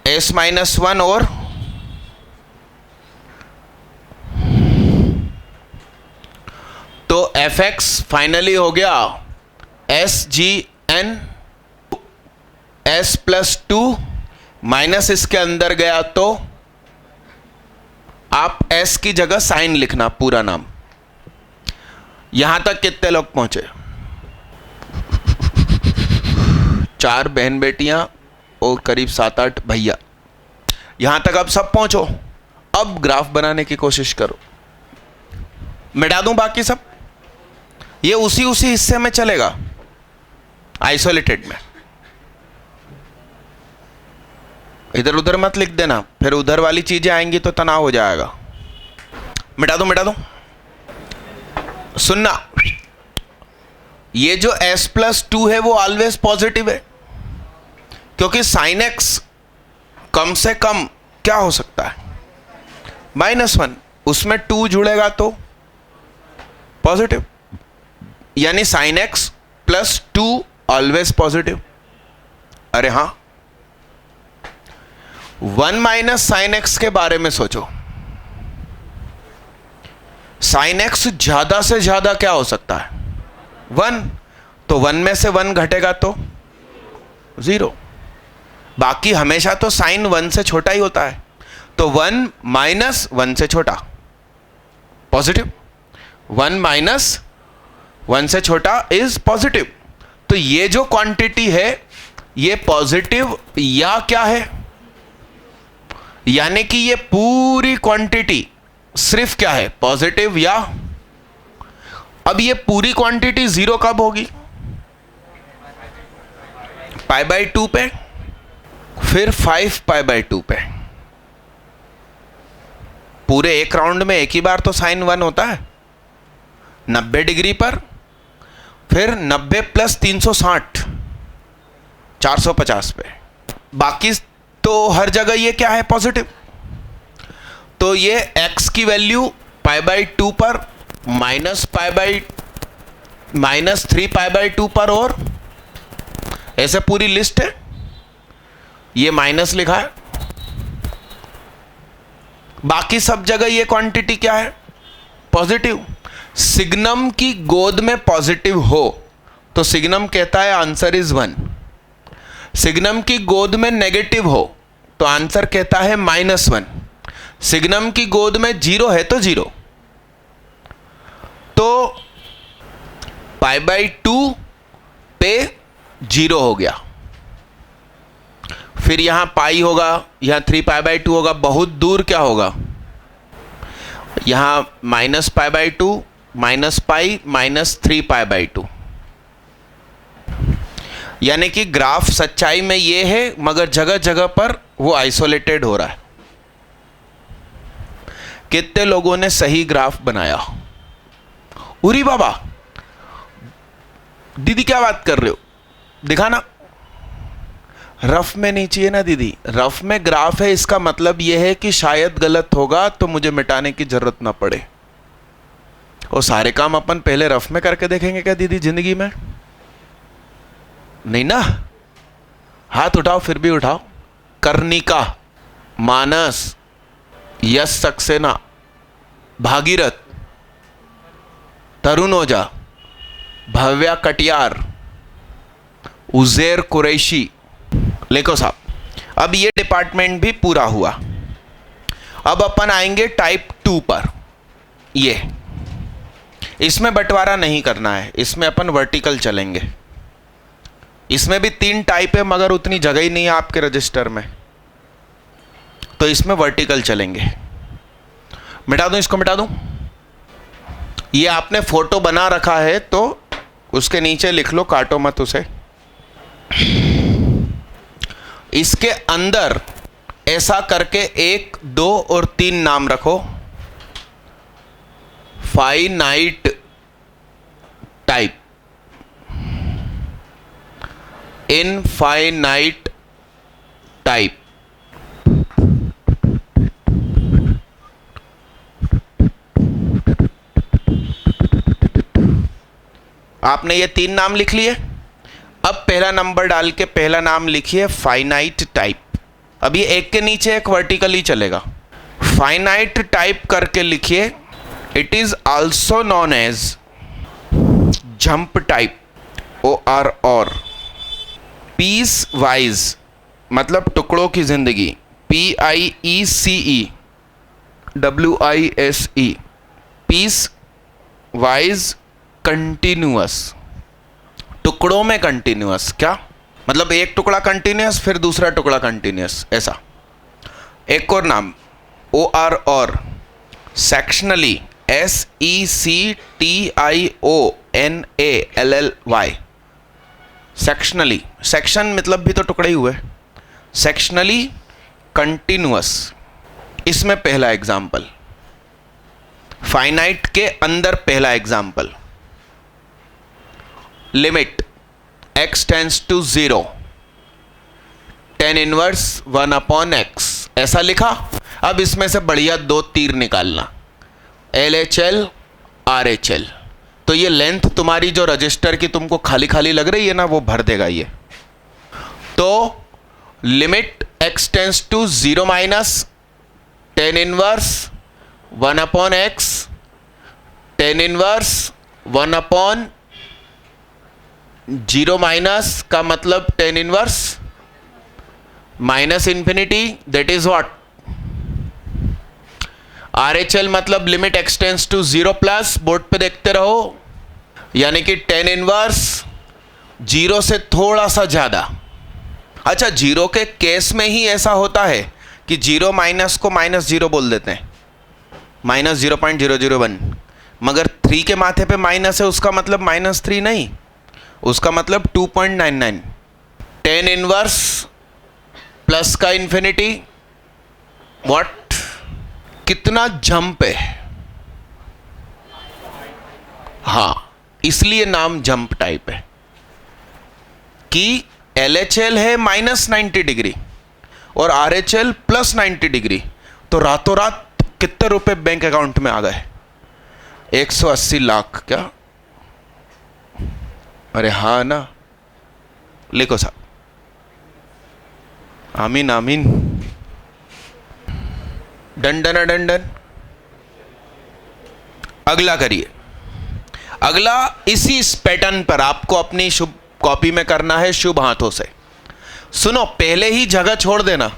s माइनस 1 और तो एफ एक्स फाइनली हो गया s g n, s plus 2 minus इसके अंदर गया तो आप s की जगह साइन लिखना, पूरा नाम। यहां तक कितने लोग पहुंचे? 4 बहन बेटियां और करीब 7-8 भैया। यहां तक अब सब पहुंचो। अब ग्राफ बनाने की कोशिश करो। मिटा दूं बाकी सब? ये उसी हिस्से में चलेगा, आइसोलेटेड में। इधर उधर मत लिख देना, फिर उधर वाली चीजें आएंगी तो तनाव हो जाएगा। मिटा दो। सुनना, ये जो s प्लस 2 है वो ऑलवेज पॉजिटिव है, क्योंकि साइन एक्स कम से कम क्या हो सकता है? -1, उसमें 2 जुड़ेगा तो पॉजिटिव, यानी sine x plus 2 always positive. अरे हां, 1 माइनस साइन एक्स के बारे में सोचो। साइन एक्स ज्यादा से ज्यादा क्या हो सकता है? 1, तो 1 में से 1 घटेगा तो 0। बाकी हमेशा तो साइन 1 से छोटा ही होता है, तो 1 माइनस 1 से छोटा पॉजिटिव, 1 माइनस 1 से छोटा इज पॉजिटिव। तो ये जो क्वांटिटी है ये पॉजिटिव या क्या है? यानी कि ये पूरी क्वांटिटी सिर्फ क्या है? पॉजिटिव या? अब ये पूरी क्वांटिटी 0 कब होगी? π/2 पे, फिर 5π/2 पे। पूरे एक राउंड में एक ही बार तो साइन 1 होता है 90 डिग्री पर, फिर 90 प्लस 360 450 पे। बाकी तो हर जगह ये क्या है? पॉजिटिव। तो ये x की वैल्यू π/2 पर, -3π/2 पर, और ऐसे पूरी लिस्ट है। ये माइनस लिखा है। बाकी सब जगह ये क्वांटिटी क्या है? पॉजिटिव। सिग्नम की गोद में पॉजिटिव हो तो सिग्नम कहता है आंसर इज 1। सिग्नम की गोद में नेगेटिव हो तो आंसर कहता है -1। सिग्नम की गोद में 0 है तो 0। तो π/2 पे 0 हो गया, फिर यहां पाई होगा, यहां 3π/2 होगा। बहुत दूर क्या होगा? यहां -π/2 -π -3π/2। यानी कि ग्राफ सच्चाई में ये है, मगर जगह जगह पर वो आइसोलेटेड हो रहा है। कितने लोगों ने सही ग्राफ बनाया? उरी बाबा, दीदी क्या बात कर रहे हो? दिखाना। रफ में नहीं चाहिए ना दीदी, रफ में ग्राफ है, इसका मतलब यह है कि शायद गलत होगा तो मुझे मिटाने की जरूरत ना पड़े। और सारे काम अपन पहले रफ में करके देखेंगे क्या दीदी जिंदगी में? नहीं ना। हाथ उठाओ, फिर भी उठाओ। कर्णिका, मानस, यश सक्सेना, भागीरथ, तरुण ओझा, भव्या कटियार, उजैर कुरैशी। लेखो साहब, अब ये डिपार्टमेंट भी पूरा हुआ। अब अपन आएंगे टाइप 2 पर। ये इसमें बंटवारा नहीं करना है, इसमें अपन वर्टिकल चलेंगे। इसमें भी 3 टाइप है मगर उतनी जगह ही नहीं है आपके रजिस्टर में, तो इसमें वर्टिकल चलेंगे। मिटा दूं, इसको मिटा दूं। ये आपने फोटो बना रखा है तो उसके नीचे लिख लो, काटो मत उसे। इसके अंदर ऐसा करके 1, 2 और 3 नाम रखो। फाइनाइट टाइप, इनफाइनाइट टाइप, आपने ये 3 नाम लिख लिए। अब पहला नंबर डाल के पहला नाम लिखिए फाइनाइट टाइप। अब ये एक के नीचे एक वर्टिकली चलेगा। फाइनाइट टाइप करके लिखिए it is also known as jump type, OR। Piece wise मतलब टुकड़ों की जिंदगी, PIECE WISE, piece wise continuous, टुकड़ों में कंटिन्यूअस। क्या मतलब? एक टुकड़ा कंटिन्यूअस फिर दूसरा टुकड़ा कंटिन्यूअस, ऐसा। एक और नाम OR और सेक्शनली, SECTIONALLY, सेक्शनली। सेक्शन मतलब भी तो टुकड़े ही हुए। सेक्शनली कंटिन्यूअस, इसमें पहला एग्जाम्पल। फाइनाइट के अंदर पहला example, limit x tends to 0, tan inverse 1/x, ऐसा लिखा। अब इसमें से बढ़िया 2 तीर निकालना, LHL RHL। तो ये लेंथ तुम्हारी जो रजिस्टर की तुमको खाली खाली लग रही है ना, वो भर देगा ये। तो limit x tends to 0 minus tan inverse 1/x, tan inverse 1/0 minus का मतलब tan inverse minus infinity, that is what RHL, मतलब limit x tends to 0 plus, board पे देखते रहो, यानी कि tan इनवर्स 0 से थोड़ा सा ज्यादा। अच्छा, 0 के केस में ही ऐसा होता है कि 0 माइनस को -0 बोल देते हैं, -0.001, मगर 3 के माथे पे माइनस है, उसका मतलब -3 नहीं, उसका मतलब 2.99। tan इनवर्स प्लस का इंफिनिटी, व्हाट, कितना जंप है। हाँ, इसलिए नाम जंप टाइप है कि LHL है -90 डिग्री और RHL +90 डिग्री, तो रातों रात कितने रुपए बैंक अकाउंट में आ गए? 180 लाख। क्या? अरे हाँ ना, लिखो साहब, आमीन आमीन। Done done done done. अगला करिए। अगला इसी पैटर्न पर आपको अपनी शुभ कॉपी में करना है, शुभ हाथों से। सुनो, पहले ही जगह छोड़ देना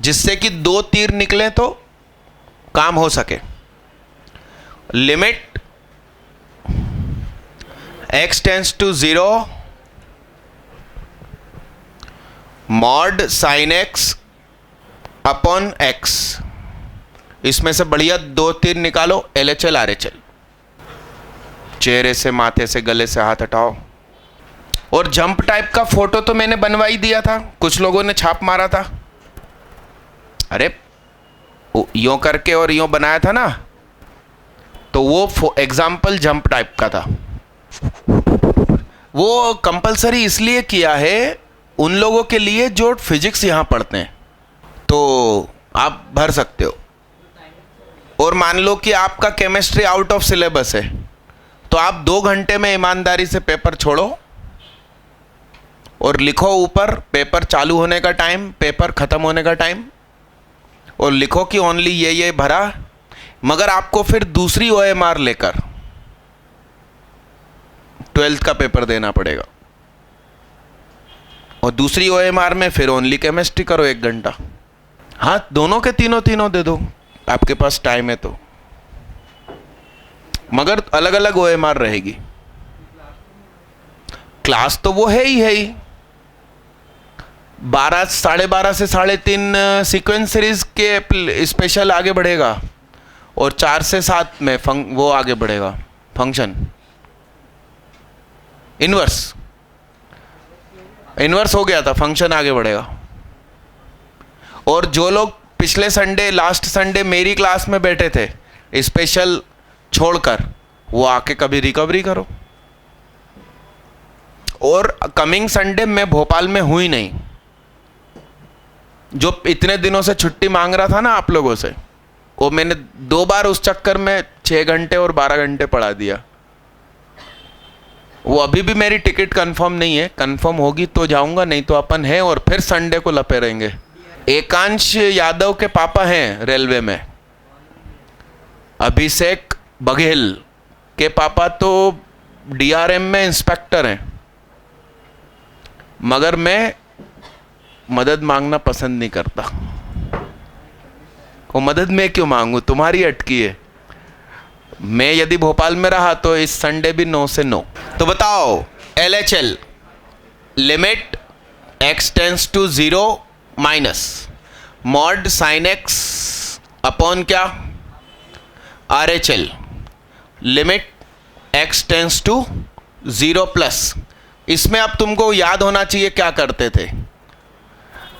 जिससे कि 2 तीर निकले तो काम हो सके। Limit x tends to 0 mod sin x upon x, इसमें से बढ़िया 2 तीर निकालो, LHL RHL। चेहरे से, माथे से, गले से हाथ हटाओ। और जंप टाइप का फोटो तो मैंने बनवा ही दिया था, कुछ लोगों ने छाप मारा था। अरे यूं करके और यूं बनाया था ना, तो वो एग्जाम्पल जंप टाइप का था। वो कंपलसरी इसलिए किया है उन लोगों के लिए जो फिजिक्स यहां पढ़ते हैं, तो आप भर सकते हो। और मान लो कि आपका केमिस्ट्री आउट ऑफ सिलेबस है, तो आप 2 घंटे में ईमानदारी से पेपर छोड़ो और लिखो ऊपर पेपर चालू होने का टाइम, पेपर खत्म होने का टाइम, और लिखो कि ओनली ये भरा। मगर आपको फिर दूसरी OMR लेकर 12th का पेपर देना पड़ेगा, और दूसरी OMR में फिर ओनली केमिस्ट्री करो 1 घंटा। हाँ, दोनों के तीनों दे दो, आपके पास टाइम है तो। मगर अलग अलग OMR रहेगी। क्लास तो वो है ही 12, 12:30 से 3:30 सीक्वेंस सीरीज के स्पेशल आगे बढ़ेगा, और 4 से 7 में वो आगे बढ़ेगा फंक्शन इनवर्स हो गया था, फंक्शन आगे बढ़ेगा। और जो लोग पिछले संडे, लास्ट संडे मेरी क्लास में बैठे थे स्पेशल छोड़कर, वो आके कभी रिकवरी करो। और कमिंग संडे मैं भोपाल में हुई नहीं, जो इतने दिनों से छुट्टी मांग रहा था ना आप लोगों से, वो मैंने 2 बार उस चक्कर में 6 घंटे और 12 घंटे पढ़ा दिया। वो अभी भी मेरी टिकट कंफर्म नहीं है, कंफर्म होगी तो जाऊंगा, नहीं तो अपन है और फिर संडे को लपे रहेंगे। एकांश यादव के पापा हैं रेलवे में, अभिषेक बघेल के पापा तो DRM में इंस्पेक्टर हैं, मगर मैं मदद मांगना पसंद नहीं करता। वो मदद मैं क्यों मांगू, तुम्हारी अटकी है। मैं यदि भोपाल में रहा तो इस संडे भी 9 से 9। तो बताओ LHL limit x tends to 0 minus mod sine x upon क्या RHL limit x tends to 0 plus. इसमें अब तुमको याद होना चाहिए क्या करते थे।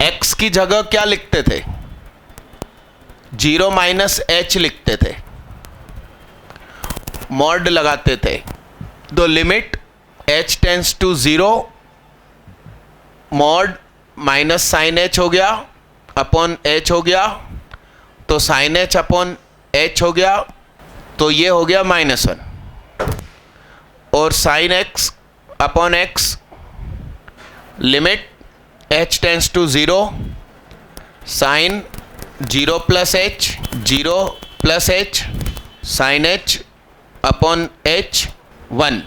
x की जगह क्या लिखते थे, 0 माइनस h लिखते थे, मॉड लगाते थे। तो limit h tends to 0 mod minus sine h हो गया अपॉन h हो गया, तो साइन h अपॉन h हो गया, तो ये हो गया -1, और sine x upon x limit h tends to 0 sine 0 plus h 0 plus h sine h upon h 1।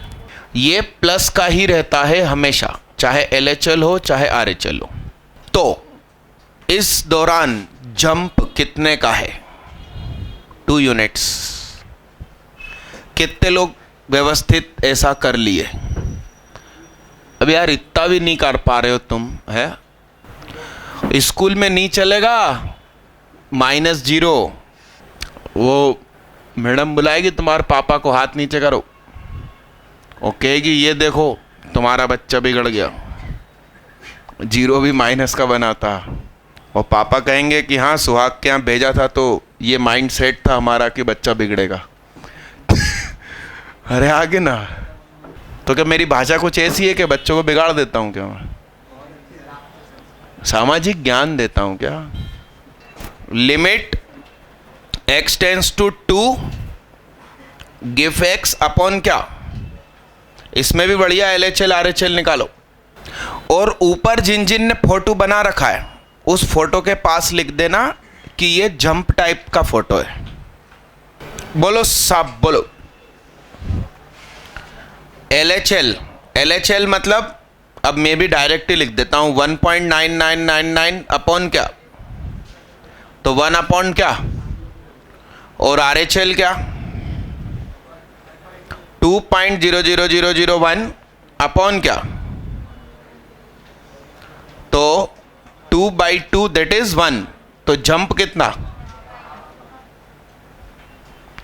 ये प्लस का ही रहता है हमेशा, चाहे LHL हो चाहे RHL हो। तो इस दौरान जंप कितने का है, 2 यूनिट्स। कितने लोग व्यवस्थित ऐसा कर लिए। अब यार इतना भी नहीं कर पा रहे हो तुम, है स्कूल में नहीं चलेगा -0। वो मैडम बुलाएगी तुम्हारे पापा को, हाथ नीचे करो, वो कहेगी ये देखो तुम्हारा बच्चा बिगड़ गया, 0 भी माइनस का बना था। और पापा कहेंगे कि हाँ सुहाग के यहाँ भेजा था तो ये माइंड सेट था हमारा कि बच्चा बिगड़ेगा। अरे आगे ना, तो क्या मेरी भाषा कुछ ऐसी है कि बच्चों को बिगाड़ देता हूँ क्या मैं, सामाजिक ज्ञान देता हूँ क्या। लिमिट x टेंस टू 2 गिव x अपॉन क्या, इसमें भी बढ़िया LHL RHL निकालो। और ऊपर जिन जिन ने फोटो बना रखा है उस फोटो के पास लिख देना कि ये जंप टाइप का फोटो है। बोलो सब बोलो। LHL मतलब, अब मैं भी डायरेक्ट ही लिख देता हूं 1.9999 अपॉन क्या, तो 1 अपॉन क्या, और RHL क्या 2.00001 अपॉन क्या, तो 2/2 दैट इज 1। तो जंप कितना,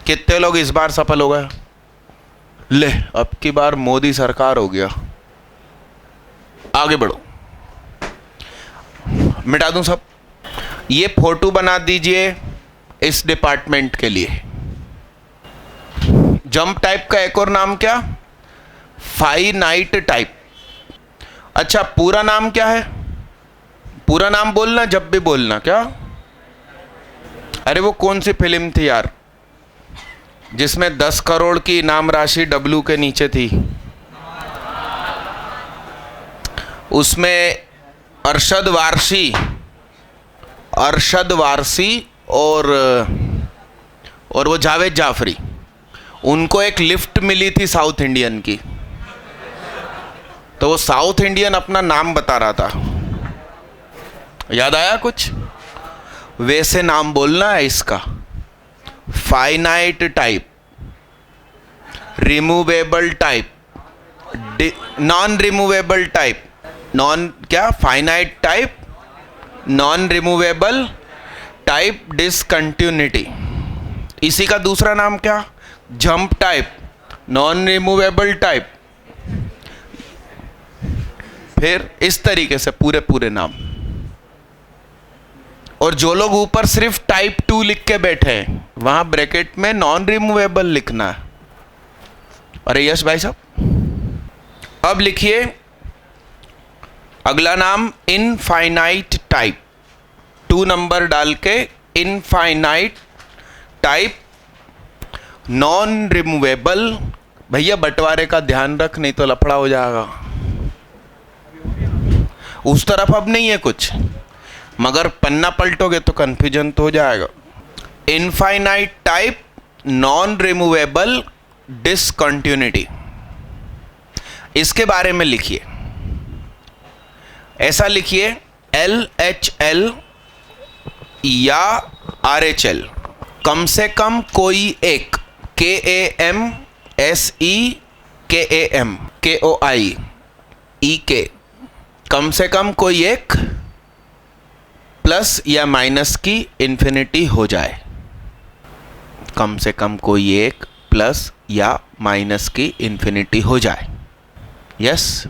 कितने लोग इस बार सफल हो गए। ले अब की बार मोदी सरकार हो गया। आगे बढ़ो, मिटा दूं सब। ये फोटो बना दीजिए इस डिपार्टमेंट के लिए। जंप टाइप का एक और नाम क्या, फाइनाइट टाइप। अच्छा पूरा नाम क्या है, पूरा नाम बोलना जब भी बोलना। क्या, अरे वो कौन सी फिल्म थी यार जिसमें 10 करोड़ की इनाम राशि W के नीचे थी, उसमें अरशद वारसी और वो जावेद जाफरी, उनको एक लिफ्ट मिली थी साउथ इंडियन की, तो वो साउथ इंडियन अपना नाम बता रहा था। याद आया कुछ, वैसे नाम बोलना है इसका, finite type. Removable type, non removable type, non क्या, finite type, non removable type discontinuity. इसी का दूसरा नाम क्या, jump type, non removable type. फिर इस तरीके से पूरे पूरे नाम। और जो लोग ऊपर सिर्फ टाइप 2 लिख के बैठे हैं, वहां ब्रैकेट में नॉन रिमूवेबल लिखना है। अरे यस भाई साहब। अब लिखिए अगला नाम, इनफाइनाइट टाइप। 2 नंबर डाल के इनफाइनाइट टाइप, नॉन रिमूवेबल। भैया बंटवारे का ध्यान रख, नहीं तो लफड़ा हो जाएगा। उस तरफ अब नहीं है कुछ, मगर पन्ना पलटोगे तो कंफ्यूजन तो हो जाएगा। Infinite type, non removable discontinuity, इसके बारे में लिखिए। ऐसा लिखिए, LHL या RHL, कम से कम कोई एक, KAMSEKAM कम से कम कोई एक प्लस या माइनस की इन्फिनिटी हो जाए। कम से कम कोई एक प्लस या माइनस की इन्फिनिटी हो जाए। यस।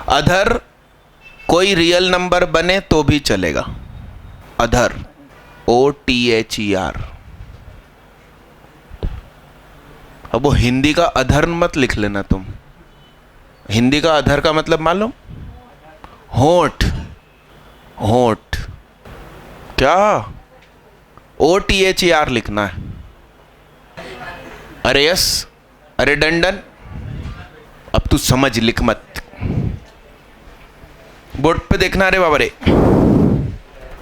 अदर कोई रियल नंबर बने तो भी चलेगा। Other, OTHER। अब वो हिंदी का अधर मत लिख लेना तुम। हिंदी का अधर का मतलब मालूम, होठ, होठ क्या, OTHER लिखना है। अरे यस, अरे डंडन, अब तू समझ, लिख मत। बोर्ड पे देखना रे बाबा रे।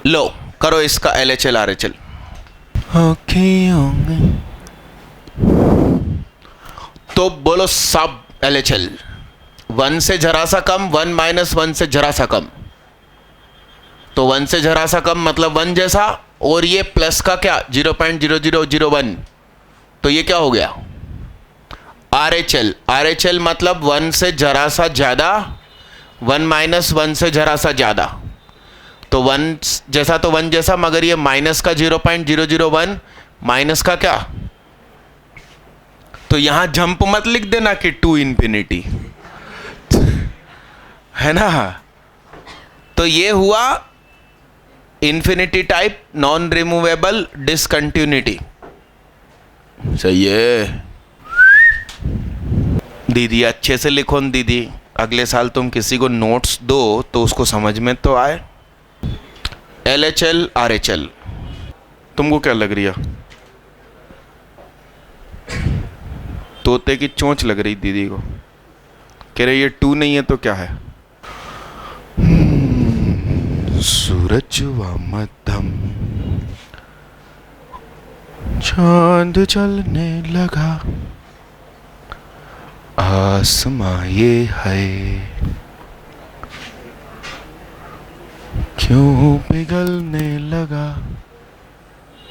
लो करो इसका LHL RHL। तो बोलो सब LHL, 1 से जरा सा कम, 1 - 1 से जरा सा कम। तो 1 से जरा सा कम मतलब 1 जैसा, और ये प्लस का क्या, 0.0001, तो ये क्या हो गया, RHL। RHL मतलब 1 से जरा सा ज्यादा, 1 - 1 से जरा सा ज्यादा। तो 1 जैसा तो 1 जैसा, मगर ये माइनस का 0.001, माइनस का क्या। तो यहां जंप मत लिख देना कि टू इन्फिनिटी, है ना। तो ये हुआ infinity type, non removable discontinuity. सही है दीदी, अच्छे से लिखो न दीदी, अगले साल तुम किसी को नोट्स दो तो उसको समझ में तो आए। LHL RHL, तुमको क्या लग रही है, तोते की चोंच लग रही दीदी को, कह रहे ये 2 नहीं है तो क्या है। सूरज व मध्यम, चांद चलने लगा, आसमां ये है क्यों पिघलने लगा,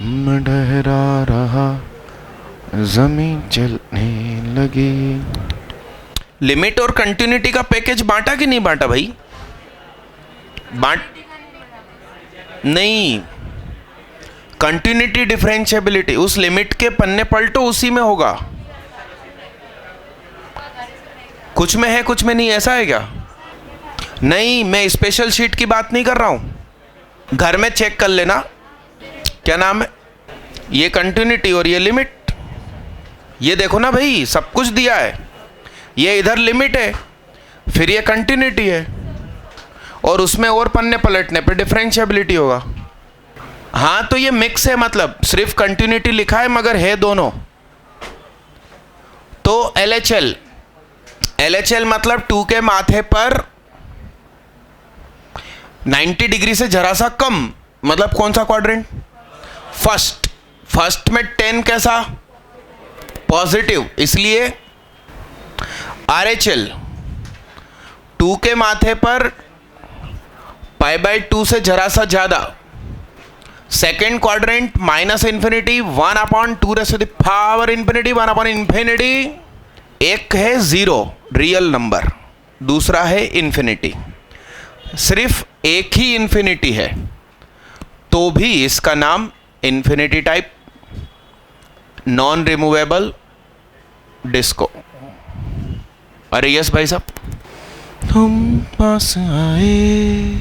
मैं ठहरा रहा, जमीन चलने लगी। लिमिट और कंटिन्यूटी का पैकेज बांटा कि नहीं बांटा भाई, नहीं। कंटिन्यूटी डिफरेंशिएबिलिटी, उस लिमिट के पन्ने पलटो, उसी में होगा। कुछ में है कुछ में नहीं, ऐसा है क्या। नहीं, मैं स्पेशल शीट की बात नहीं कर रहा हूं, घर में चेक कर लेना। क्या नाम है, ये कंटिन्यूटी और ये लिमिट। ये देखो ना भाई, सब कुछ दिया है। ये इधर लिमिट है, फिर ये कंटिन्यूटी है, और उसमें और पन्ने पलटने पे डिफरेंशिएबिलिटी होगा। हाँ तो ये मिक्स है, मतलब सिर्फ कंटिन्यूटी लिखा है मगर है दोनों। तो LHL मतलब 2 के माथे पर 90 डिग्री से जरा सा कम, मतलब कौन सा क्वाड्रेंट, फर्स्ट में 10 कैसा, पॉजिटिव, इसलिए RHL 2 के माथे पर π/2 से जरा सा ज्यादा, second quadrant minus infinity 1/2 infinity 1 infinity. एक है जीरो रियल नंबर, दूसरा है इंफिनिटी। सिर्फ एक ही इंफिनिटी है तो भी इसका नाम infinity type non removable disco. अरे यस भाई साहब, तुम पास आए।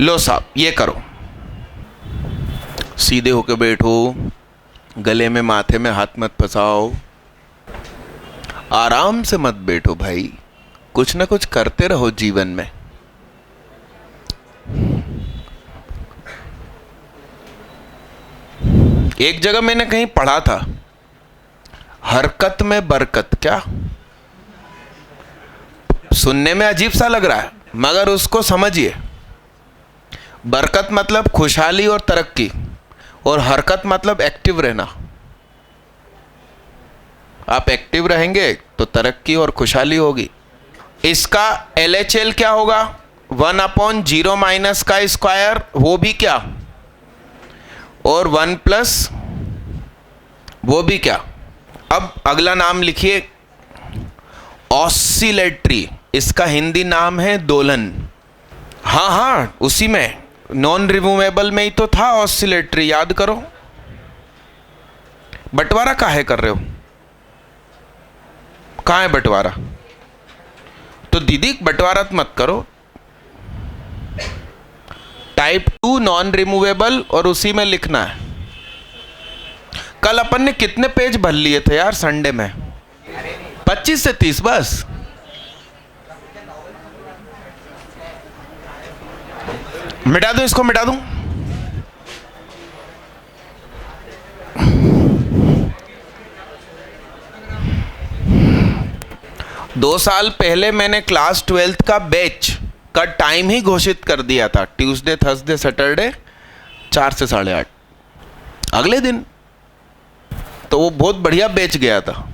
लो साहब ये करो, सीधे होके बैठो, गले में माथे में हाथ मत फंसाओ, आराम से मत बैठो भाई, कुछ ना कुछ करते रहो जीवन में। एक जगह मैंने कहीं पढ़ा था, हरकत में बरकत। क्या? सुनने में अजीब सा लग रहा है मगर उसको समझिए। बरकत मतलब खुशहाली और तरक्की, और हरकत मतलब एक्टिव रहना। आप एक्टिव रहेंगे तो तरक्की और खुशहाली होगी। इसका LHL क्या होगा? 1/0 माइनस का स्क्वायर, वो भी क्या, और 1 प्लस वो भी क्या। अब अगला नाम लिखिए, ऑसिलेटरी। इसका हिंदी नाम है दोलन। हाँ हाँ, उसी में नॉन रिमूवेबल में ही तो था ऑसिलेटरी, याद करो। बंटवारा काहे कर रहे हो? कहाँ है बंटवारा? तो दीदी बंटवारा मत करो। टाइप 2 नॉन रिमूवेबल और उसी में लिखना है। कल अपन ने कितने पेज भर लिए थे यार संडे में? 25 से 30 बस। मिटा दूं इसको, मिटा दूं? दो साल पहले मैंने क्लास 12th का बैच का टाइम ही घोषित कर दिया था, ट्यूसडे थर्सडे सैटरडे 4 से 8:30 अगले दिन। तो वो बहुत बढ़िया बैच गया था,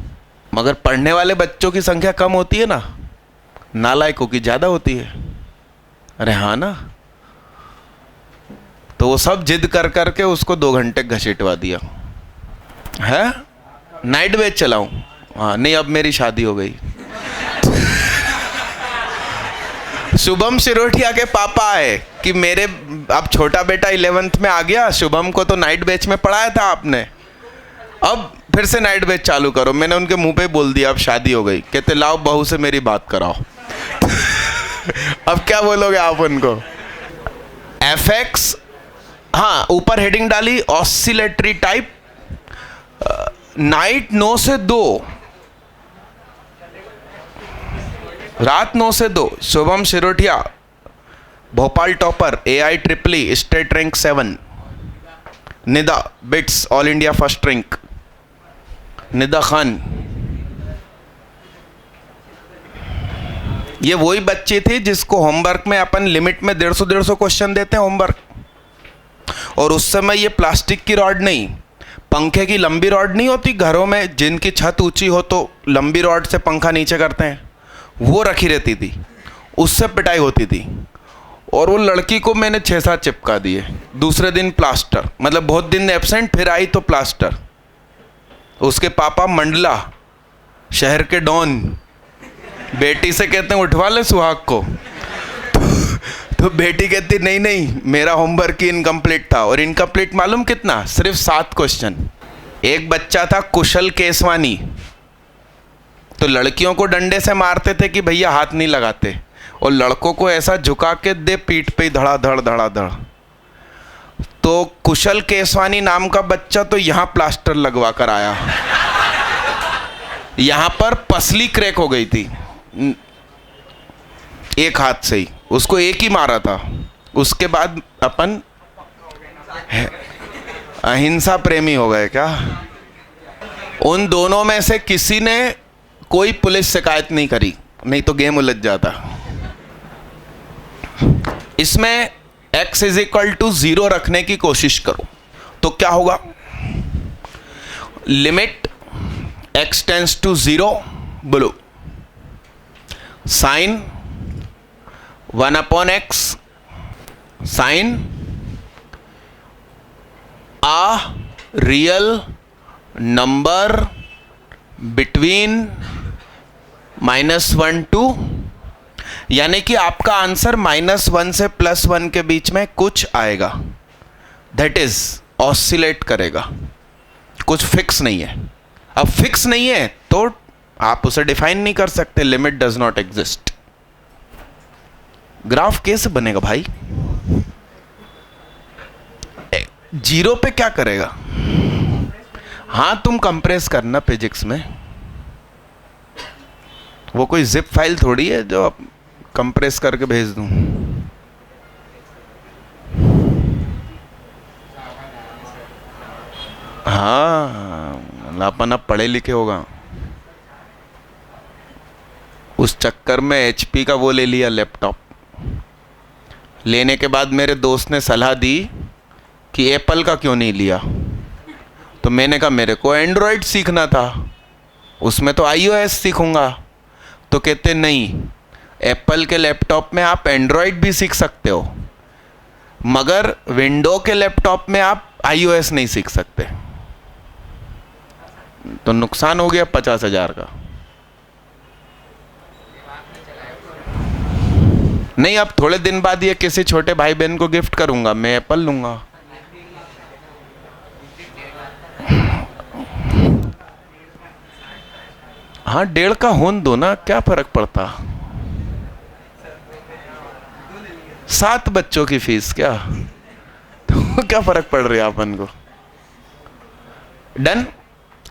मगर पढ़ने वाले बच्चों की संख्या कम होती है ना, नालायकों की ज़्यादा होती है। अरे हाँ ना, तो वो सब जिद कर करके उसको 2 घंटे घसीटवा दिया है। नाइट बैच चलाऊं? हाँ नहीं, अब मेरी शादी हो गई। शुभम सिरोठिया के पापा आए कि मेरे अब छोटा बेटा 11th में आ गया, शुभम को तो नाइट बैच में पढ़ाया था आपने, अब फिर से नाइट बैच चालू करो। मैंने उनके मुंह पे बोल दिया अब शादी हो गई। कहते लाओ बहू से मेरी बात कराओ। अब क्या बोलोगे आप उनको? FX, हाँ ऊपर हेडिंग डाली ऑसिलेटरी टाइप, नाइट 9 से 2, रात 9 से 2। Shubham Sirothiya Bhopal topper, AI triple E state rank 7। Nida BITS all India first rank. Nida Khan, ये वही बच्चे थे जिसको होमवर्क में अपन लिमिट में 150 क्वेश्चन देते हैं होमवर्क, और उस समय ये प्लास्टिक की रॉड नहीं, पंखे की लंबी रॉड नहीं होती घरों में, जिनकी छत ऊंची हो तो लंबी रॉड से पंखा नीचे करते हैं, वो रखी रहती थी, उससे पिटाई होती थी। और वो लड़की को मैंने 6-7 चिपका दिए। दूसरे दिन प्लास्टर, मतलब बहुत दिन एब्सेंट, फिर आई तो प्लास्टर। उसके पापा मंडला शहर के डॉन, बेटी से कहते हैं उठवा ले सुहाग को। तो बेटी कहती नहीं नहीं, मेरा होमवर्क ही इनकम्प्लीट था। और इनकम्प्लीट मालूम कितना? सिर्फ 7 क्वेश्चन। एक बच्चा था कुशल केसवानी, तो लड़कियों को डंडे से मारते थे कि भैया हाथ नहीं लगाते, और लड़कों को ऐसा झुका के दे पीठ पे धड़ाधड़ धड़ाधड़। तो कुशल केसवानी नाम का बच्चा तो यहाँ प्लास्टर लगवा कर आया, यहाँ पर पसली क्रैक हो गई थी एक हाथ से ही, उसको एक ही मारा था। उसके बाद अपन अहिंसा प्रेमी हो गए क्या? उन दोनों में से किसी ने कोई पुलिस शिकायत नहीं करी, नहीं तो गेम उलझ जाता। इसमें x = 0 रखने की कोशिश करो तो क्या होगा? लिमिट x टेंड्स टू 0, बोलो sine 1/x sine a real number between -1 to, यानी कि आपका आंसर -1 से +1 के बीच में कुछ आएगा, दैट इज ऑसिलेट करेगा, कुछ फिक्स नहीं है। अब फिक्स नहीं है तो आप उसे डिफाइन नहीं कर सकते, limit does not exist. Graph कैसे बनेगा भाई? जीरो पे क्या करेगा? हाँ तुम कंप्रेस करना फिजिक्स में, वो कोई जिप फाइल थोड़ी है जो आप कंप्रेस करके भेज दूं। हाँ अपन अब पढ़े लिखे होगा, उस चक्कर में HP का वो ले लिया लैपटॉप। लेने के बाद मेरे दोस्त ने सलाह दी कि एप्पल का क्यों नहीं लिया, तो मैंने कहा मेरे को एंड्रॉयड सीखना था, उसमें तो iOS सीखूंगा। तो कहते नहीं, एप्पल के लैपटॉप में आप एंड्रॉयड भी सीख सकते हो, मगर विंडो के लैपटॉप में आप iOS नहीं सीख सकते। तो नुकसान हो गया 50,000 का। नहीं, अब थोड़े दिन बाद ये किसी छोटे भाई बहन को गिफ्ट करूंगा, मैं एप्पल लूंगा। हाँ 1.5 का होन दो ना, क्या फर्क पड़ता। 7 बच्चों की फीस क्या, तो क्या फर्क पड़ रही है अपन को। डन,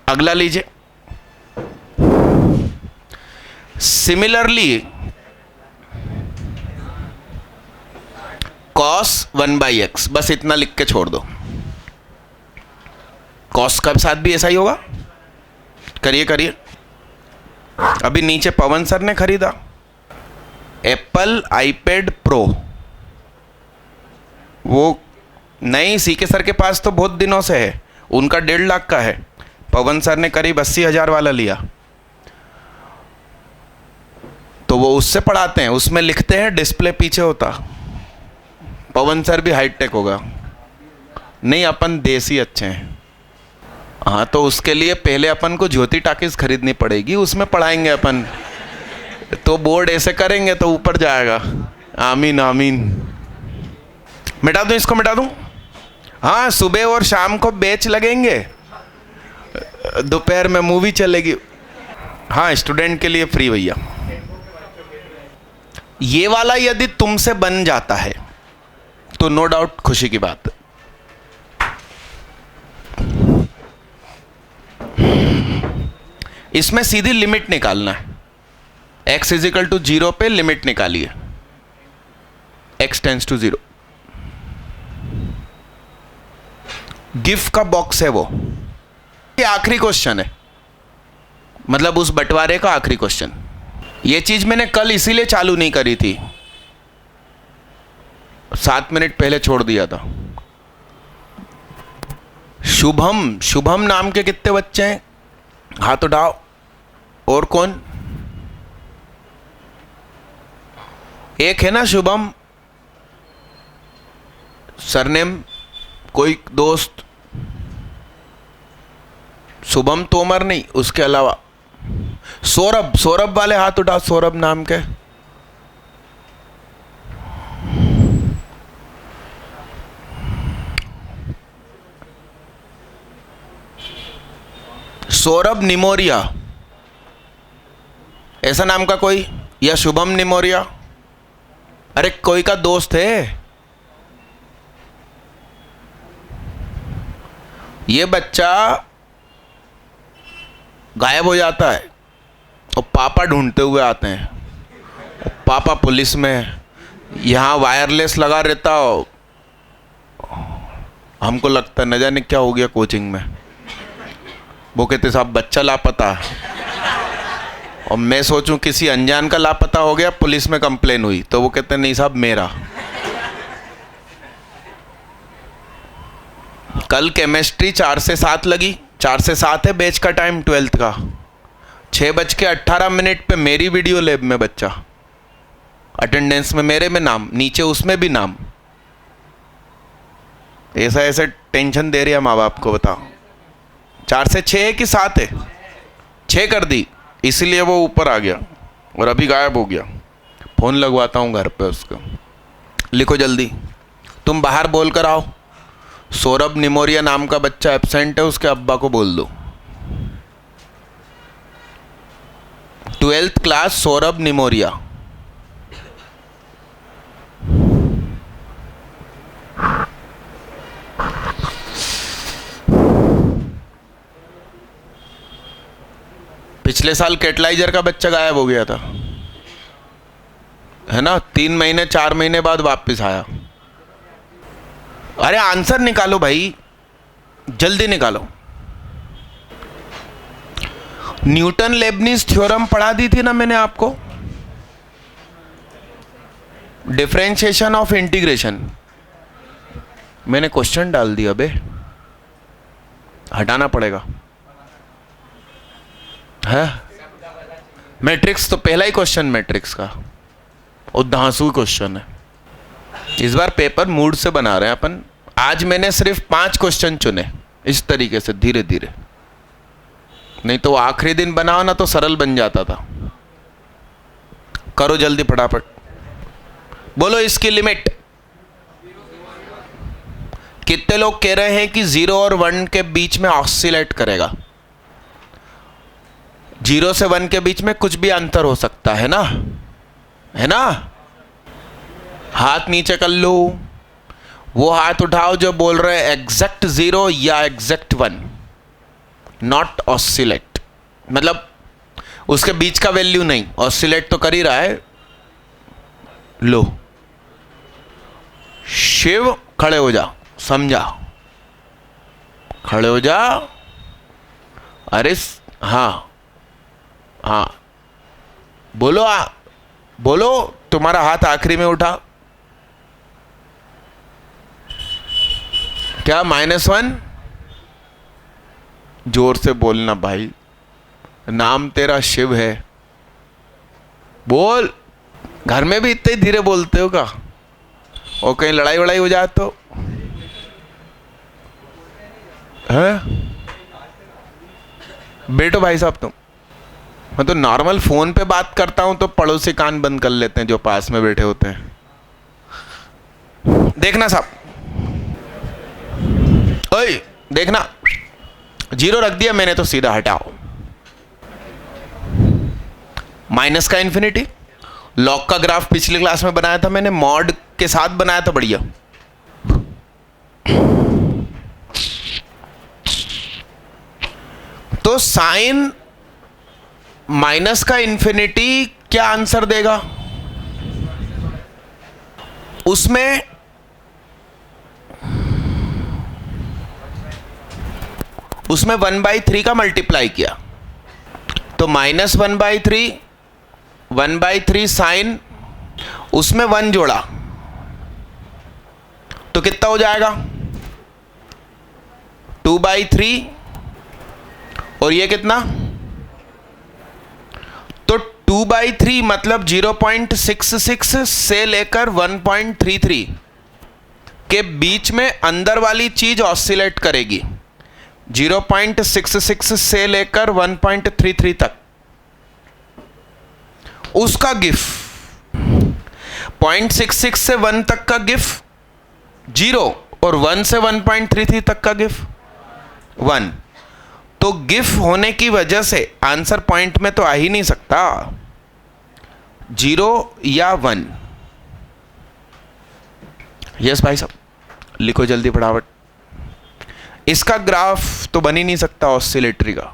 अगला लीजिए। सिमिलरली cos 1/x, बस इतना लिख के छोड़ दो। cos का साथ भी ऐसा ही होगा, करिए करिए। अभी नीचे पवन सर ने खरीदा एप्पल iPad Pro, वो नहीं सीके सर के पास तो बहुत दिनों से है, उनका 1.5 लाख का है, पवन सर ने करीब 80,000 वाला लिया। तो वो उससे पढ़ाते हैं, उसमें लिखते हैं, डिस्प्ले पीछे होता। पवन सर भी हाईटेक होगा, नहीं अपन देसी अच्छे हैं। हाँ तो उसके लिए पहले अपन को ज्योति टाकिज खरीदनी पड़ेगी, उसमें पढ़ाएंगे अपन, तो बोर्ड ऐसे करेंगे तो ऊपर जाएगा। आमीन आमीन। मिटा दूं इसको, मिटा दूं? हाँ सुबह और शाम को बैच लगेंगे, दोपहर में मूवी चलेगी। हाँ स्टूडेंट के लिए फ्री भैया। ये वाला यदि तुमसे बन जाता है तो नो डाउट खुशी की बात। इसमें सीधी लिमिट निकालना है, x = 0 पे लिमिट निकालिए, x टेंड्स टू 0। गिफ का बॉक्स है वो, ये आखिरी क्वेश्चन है, मतलब उस बंटवारे का आखिरी क्वेश्चन। ये चीज मैंने कल इसीलिए चालू नहीं करी थी, 7 मिनट पहले छोड़ दिया था। शुभम, शुभम नाम के कितने बच्चे हैं? हाथ उठाओ। और कौन? एक है ना शुभम, सरनेम कोई दोस्त? शुभम तोमर नहीं, उसके अलावा सौरभ, सौरभ वाले हाथ उठाओ, सौरभ नाम के। सौरभ निमोरिया, ऐसा नाम का कोई? या शुभम निमोरिया? अरे कोई का दोस्त है। ये बच्चा गायब हो जाता है और पापा ढूंढते हुए आते हैं, और पापा पुलिस में है, यहाँ वायरलेस लगा रहता हो। हमको लगता है न जाने क्या हो गया कोचिंग में। वो कहते साहब बच्चा लापता है, और मैं सोचूं किसी अनजान का लापता हो गया, पुलिस में कंप्लेन हुई, तो वो कहते नहीं साहब मेरा। कल केमिस्ट्री 4 से 7 लगी, 4 से 7 है बैच का टाइम 12th का। 6:18 पे मेरी वीडियो लैब में बच्चा, अटेंडेंस में मेरे में नाम, नीचे उसमें भी नाम। ऐसा ऐसे टेंशन दे रही है माँ बाप को, बताओ। 4 से 6 है कि 7 है? 6 कर दी, इसलिए वो ऊपर आ गया और अभी गायब हो गया। फ़ोन लगवाता हूँ घर पे उसको। लिखो जल्दी, तुम बाहर बोल कर आओ। सौरभ निमोरिया नाम का बच्चा एब्सेंट है, उसके अब्बा को बोल दो। 12th class Saurabh Nimoria. पिछले साल कैटलाइजर का बच्चा गायब हो गया था, है ना? 3 महीने 4 महीने बाद वापस आया। अरे आंसर निकालो भाई, जल्दी निकालो। न्यूटन लेबनीज थ्योरम पढ़ा दी थी ना मैंने आपको, डिफरेंशिएशन ऑफ इंटीग्रेशन। मैंने क्वेश्चन डाल दिया बे, हटाना पड़ेगा। है मैट्रिक्स तो पहला ही क्वेश्चन मैट्रिक्स का, और धांसू क्वेश्चन है। इस बार पेपर मूड से बना रहे हैं अपन। आज मैंने सिर्फ 5 क्वेश्चन चुने, इस तरीके से धीरे धीरे, नहीं तो आखिरी दिन बनाओ ना तो सरल बन जाता था। करो जल्दी फटाफट, बोलो इसकी लिमिट। कितने लोग कह रहे हैं कि 0 और 1 के बीच में ऑसिलेट करेगा? 0 से 1 के बीच में कुछ भी अंतर हो सकता है ना, है ना? हाथ नीचे कर लो, वो हाथ उठाओ जो बोल रहे हैं एग्जैक्ट 0 या एग्जैक्ट 1, नॉट ऑसिलेट, मतलब उसके बीच का वैल्यू नहीं। ऑसिलेट तो कर ही रहा है। लो शिव, खड़े हो जा, समझा? खड़े हो जा। अरे हाँ हाँ, बोलो बोलो, तुम्हारा हाथ आखिरी में उठा। क्या -1? जोर से बोलना भाई, नाम तेरा शिव है, बोल। घर में भी इतने धीरे बोलते हो का? और कहीं लड़ाई वड़ाई हो जाए तो है? बैठो भाई साहब तुम। मैं तो नॉर्मल फोन पे बात करता हूं तो पड़ोसी कान बंद कर लेते हैं जो पास में बैठे होते हैं। देखना साहब, ओए देखना, 0 रख दिया मैंने तो सीधा हटाओ। माइनस का इंफिनिटी, लॉग का ग्राफ पिछली क्लास में बनाया था मैंने, मॉड के साथ बनाया था, बढ़िया। तो साइन माइनस का इंफिनिटी क्या आंसर देगा? उसमें उसमें 1/3 का मल्टीप्लाई किया तो -1/3, 1/3 साइन, उसमें 1 जोड़ा तो कितना हो जाएगा? 2/3, और ये कितना? तो 2/3 मतलब 0.66 से लेकर 1.33 के बीच में अंदर वाली चीज ऑसिलेट करेगी। 0.66 से लेकर 1.33 तक उसका गिफ, 0.66 से 1 तक का गिफ 0, और 1 से 1.33 तक का गिफ 1। तो गिफ होने की वजह से आंसर पॉइंट में तो आ ही नहीं सकता, 0 या 1। यस भाई साहब, लिखो जल्दी फटाफट। इसका ग्राफ तो बन ही नहीं सकता ऑसिलेटरी का,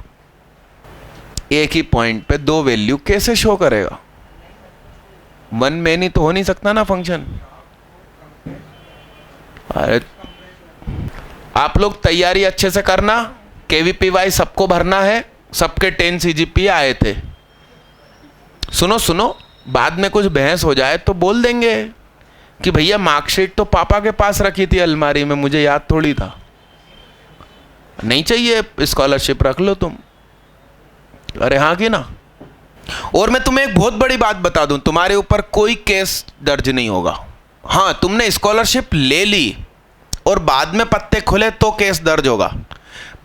एक ही पॉइंट पे 2 वैल्यू कैसे शो करेगा? 1 में नहीं तो हो नहीं सकता ना फंक्शन। अरे आप लोग तैयारी अच्छे से करना, KVPY सबको भरना है, सबके 10 CGPA आए थे। सुनो सुनो, बाद में कुछ बहस हो जाए तो बोल देंगे कि भैया मार्कशीट तो पापा के पास रखी थी अलमारी में, मुझे याद थोड़ी था। नहीं चाहिए स्कॉलरशिप, रख लो तुम। अरे हाँ कि ना? और मैं तुम्हें एक बहुत बड़ी बात बता दूं, तुम्हारे ऊपर कोई केस दर्ज नहीं होगा। हाँ, तुमने स्कॉलरशिप ले ली और बाद में पत्ते खुले तो केस दर्ज होगा।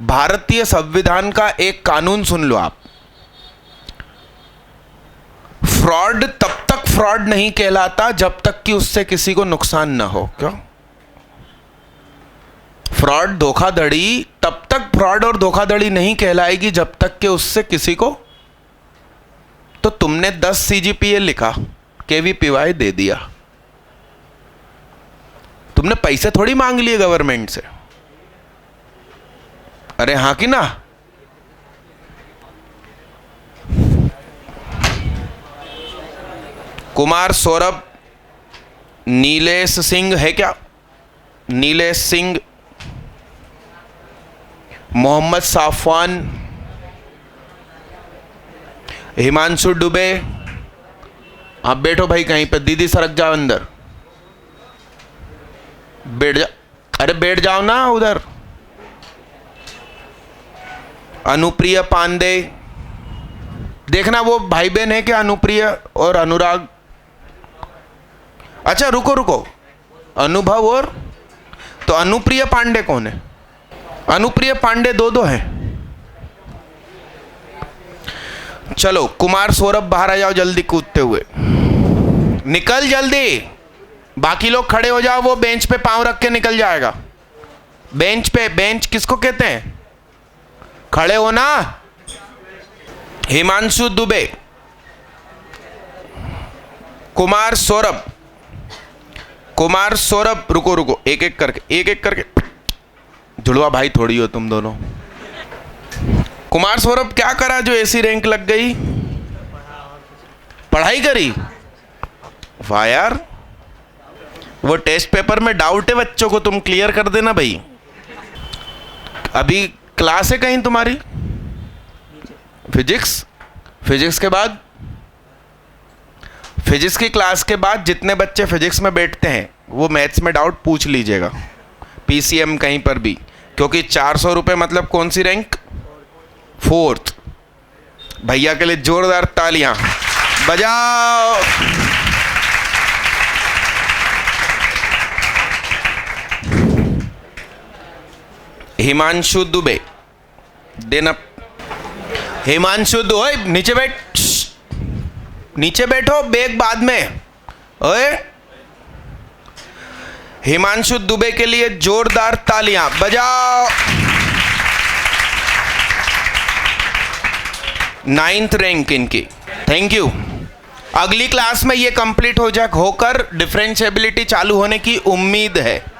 भारतीय संविधान का एक कानून सुन लो आप, फ्रॉड तब तक फ्रॉड नहीं कहलाता जब तक कि उससे किसी को नुकसान ना हो। क्यों? फ्रॉड, धोखाधड़ी तब तक फ्रॉड और धोखाधड़ी नहीं कहलाएगी जब तक कि उससे किसी को, तो तुमने 10 CGPA लिखा, KVPY दे दिया, तुमने पैसे थोड़ी मांग लिए गवर्नमेंट से। अरे हाँ कि ना? कुमार सौरभ, नीलेश सिंह है क्या? नीलेश सिंह, मोहम्मद साफवान, हिमांशु दुबे। आप बैठो भाई कहीं पे, दीदी सरक जाओ अंदर, बैठ जा, अरे बैठ जाओ ना उधर। अनुप्रिया पांडे, देखना वो भाई बहन है क्या अनुप्रिया और अनुराग? अच्छा रुको रुको, अनुभव और, तो अनुप्रिया पांडे कौन है? अनुप्रिया पांडे दो हैं। चलो कुमार सौरभ बाहर आ जाओ जल्दी, कूदते हुए निकल जल्दी। बाकी लोग खड़े हो जाओ, वो बेंच पे पांव रख के निकल जाएगा। बेंच पे, बेंच किसको कहते हैं? खड़े हो ना। हिमांशु दुबे, कुमार सौरभ, कुमार सौरभ, रुको रुको, एक एक करके, जुड़वा भाई थोड़ी हो तुम दोनों। कुमार सौरभ क्या करा जो ऐसी रैंक लग गई? पढ़ाई करी? वाह यार, वो टेस्ट पेपर में डाउट है बच्चों को, तुम क्लियर कर देना भाई। अभी क्लास है कहीं तुम्हारी? फिजिक्स, फिजिक्स के बाद, फिजिक्स की क्लास के बाद जितने बच्चे फिजिक्स में बैठते हैं वो मैथ्स में डाउट पूछ लीजिएगा, PCM कहीं पर भी, क्योंकि 400 रुपये मतलब कौन सी रैंक? 4th। भैया के लिए जोरदार तालियां बजाओ। हिमांशु दुबे, देना। हिमांशु दुबे, नीचे बैठ, नीचे बैठो, बैग बाद में। ओए, हिमांशु दुबे के लिए जोरदार तालियां बजाओ। 9th रैंक इनकी, थैंक यू। अगली क्लास में ये कंप्लीट हो जाए, होकर डिफरेंशिएबिलिटी चालू होने की उम्मीद है।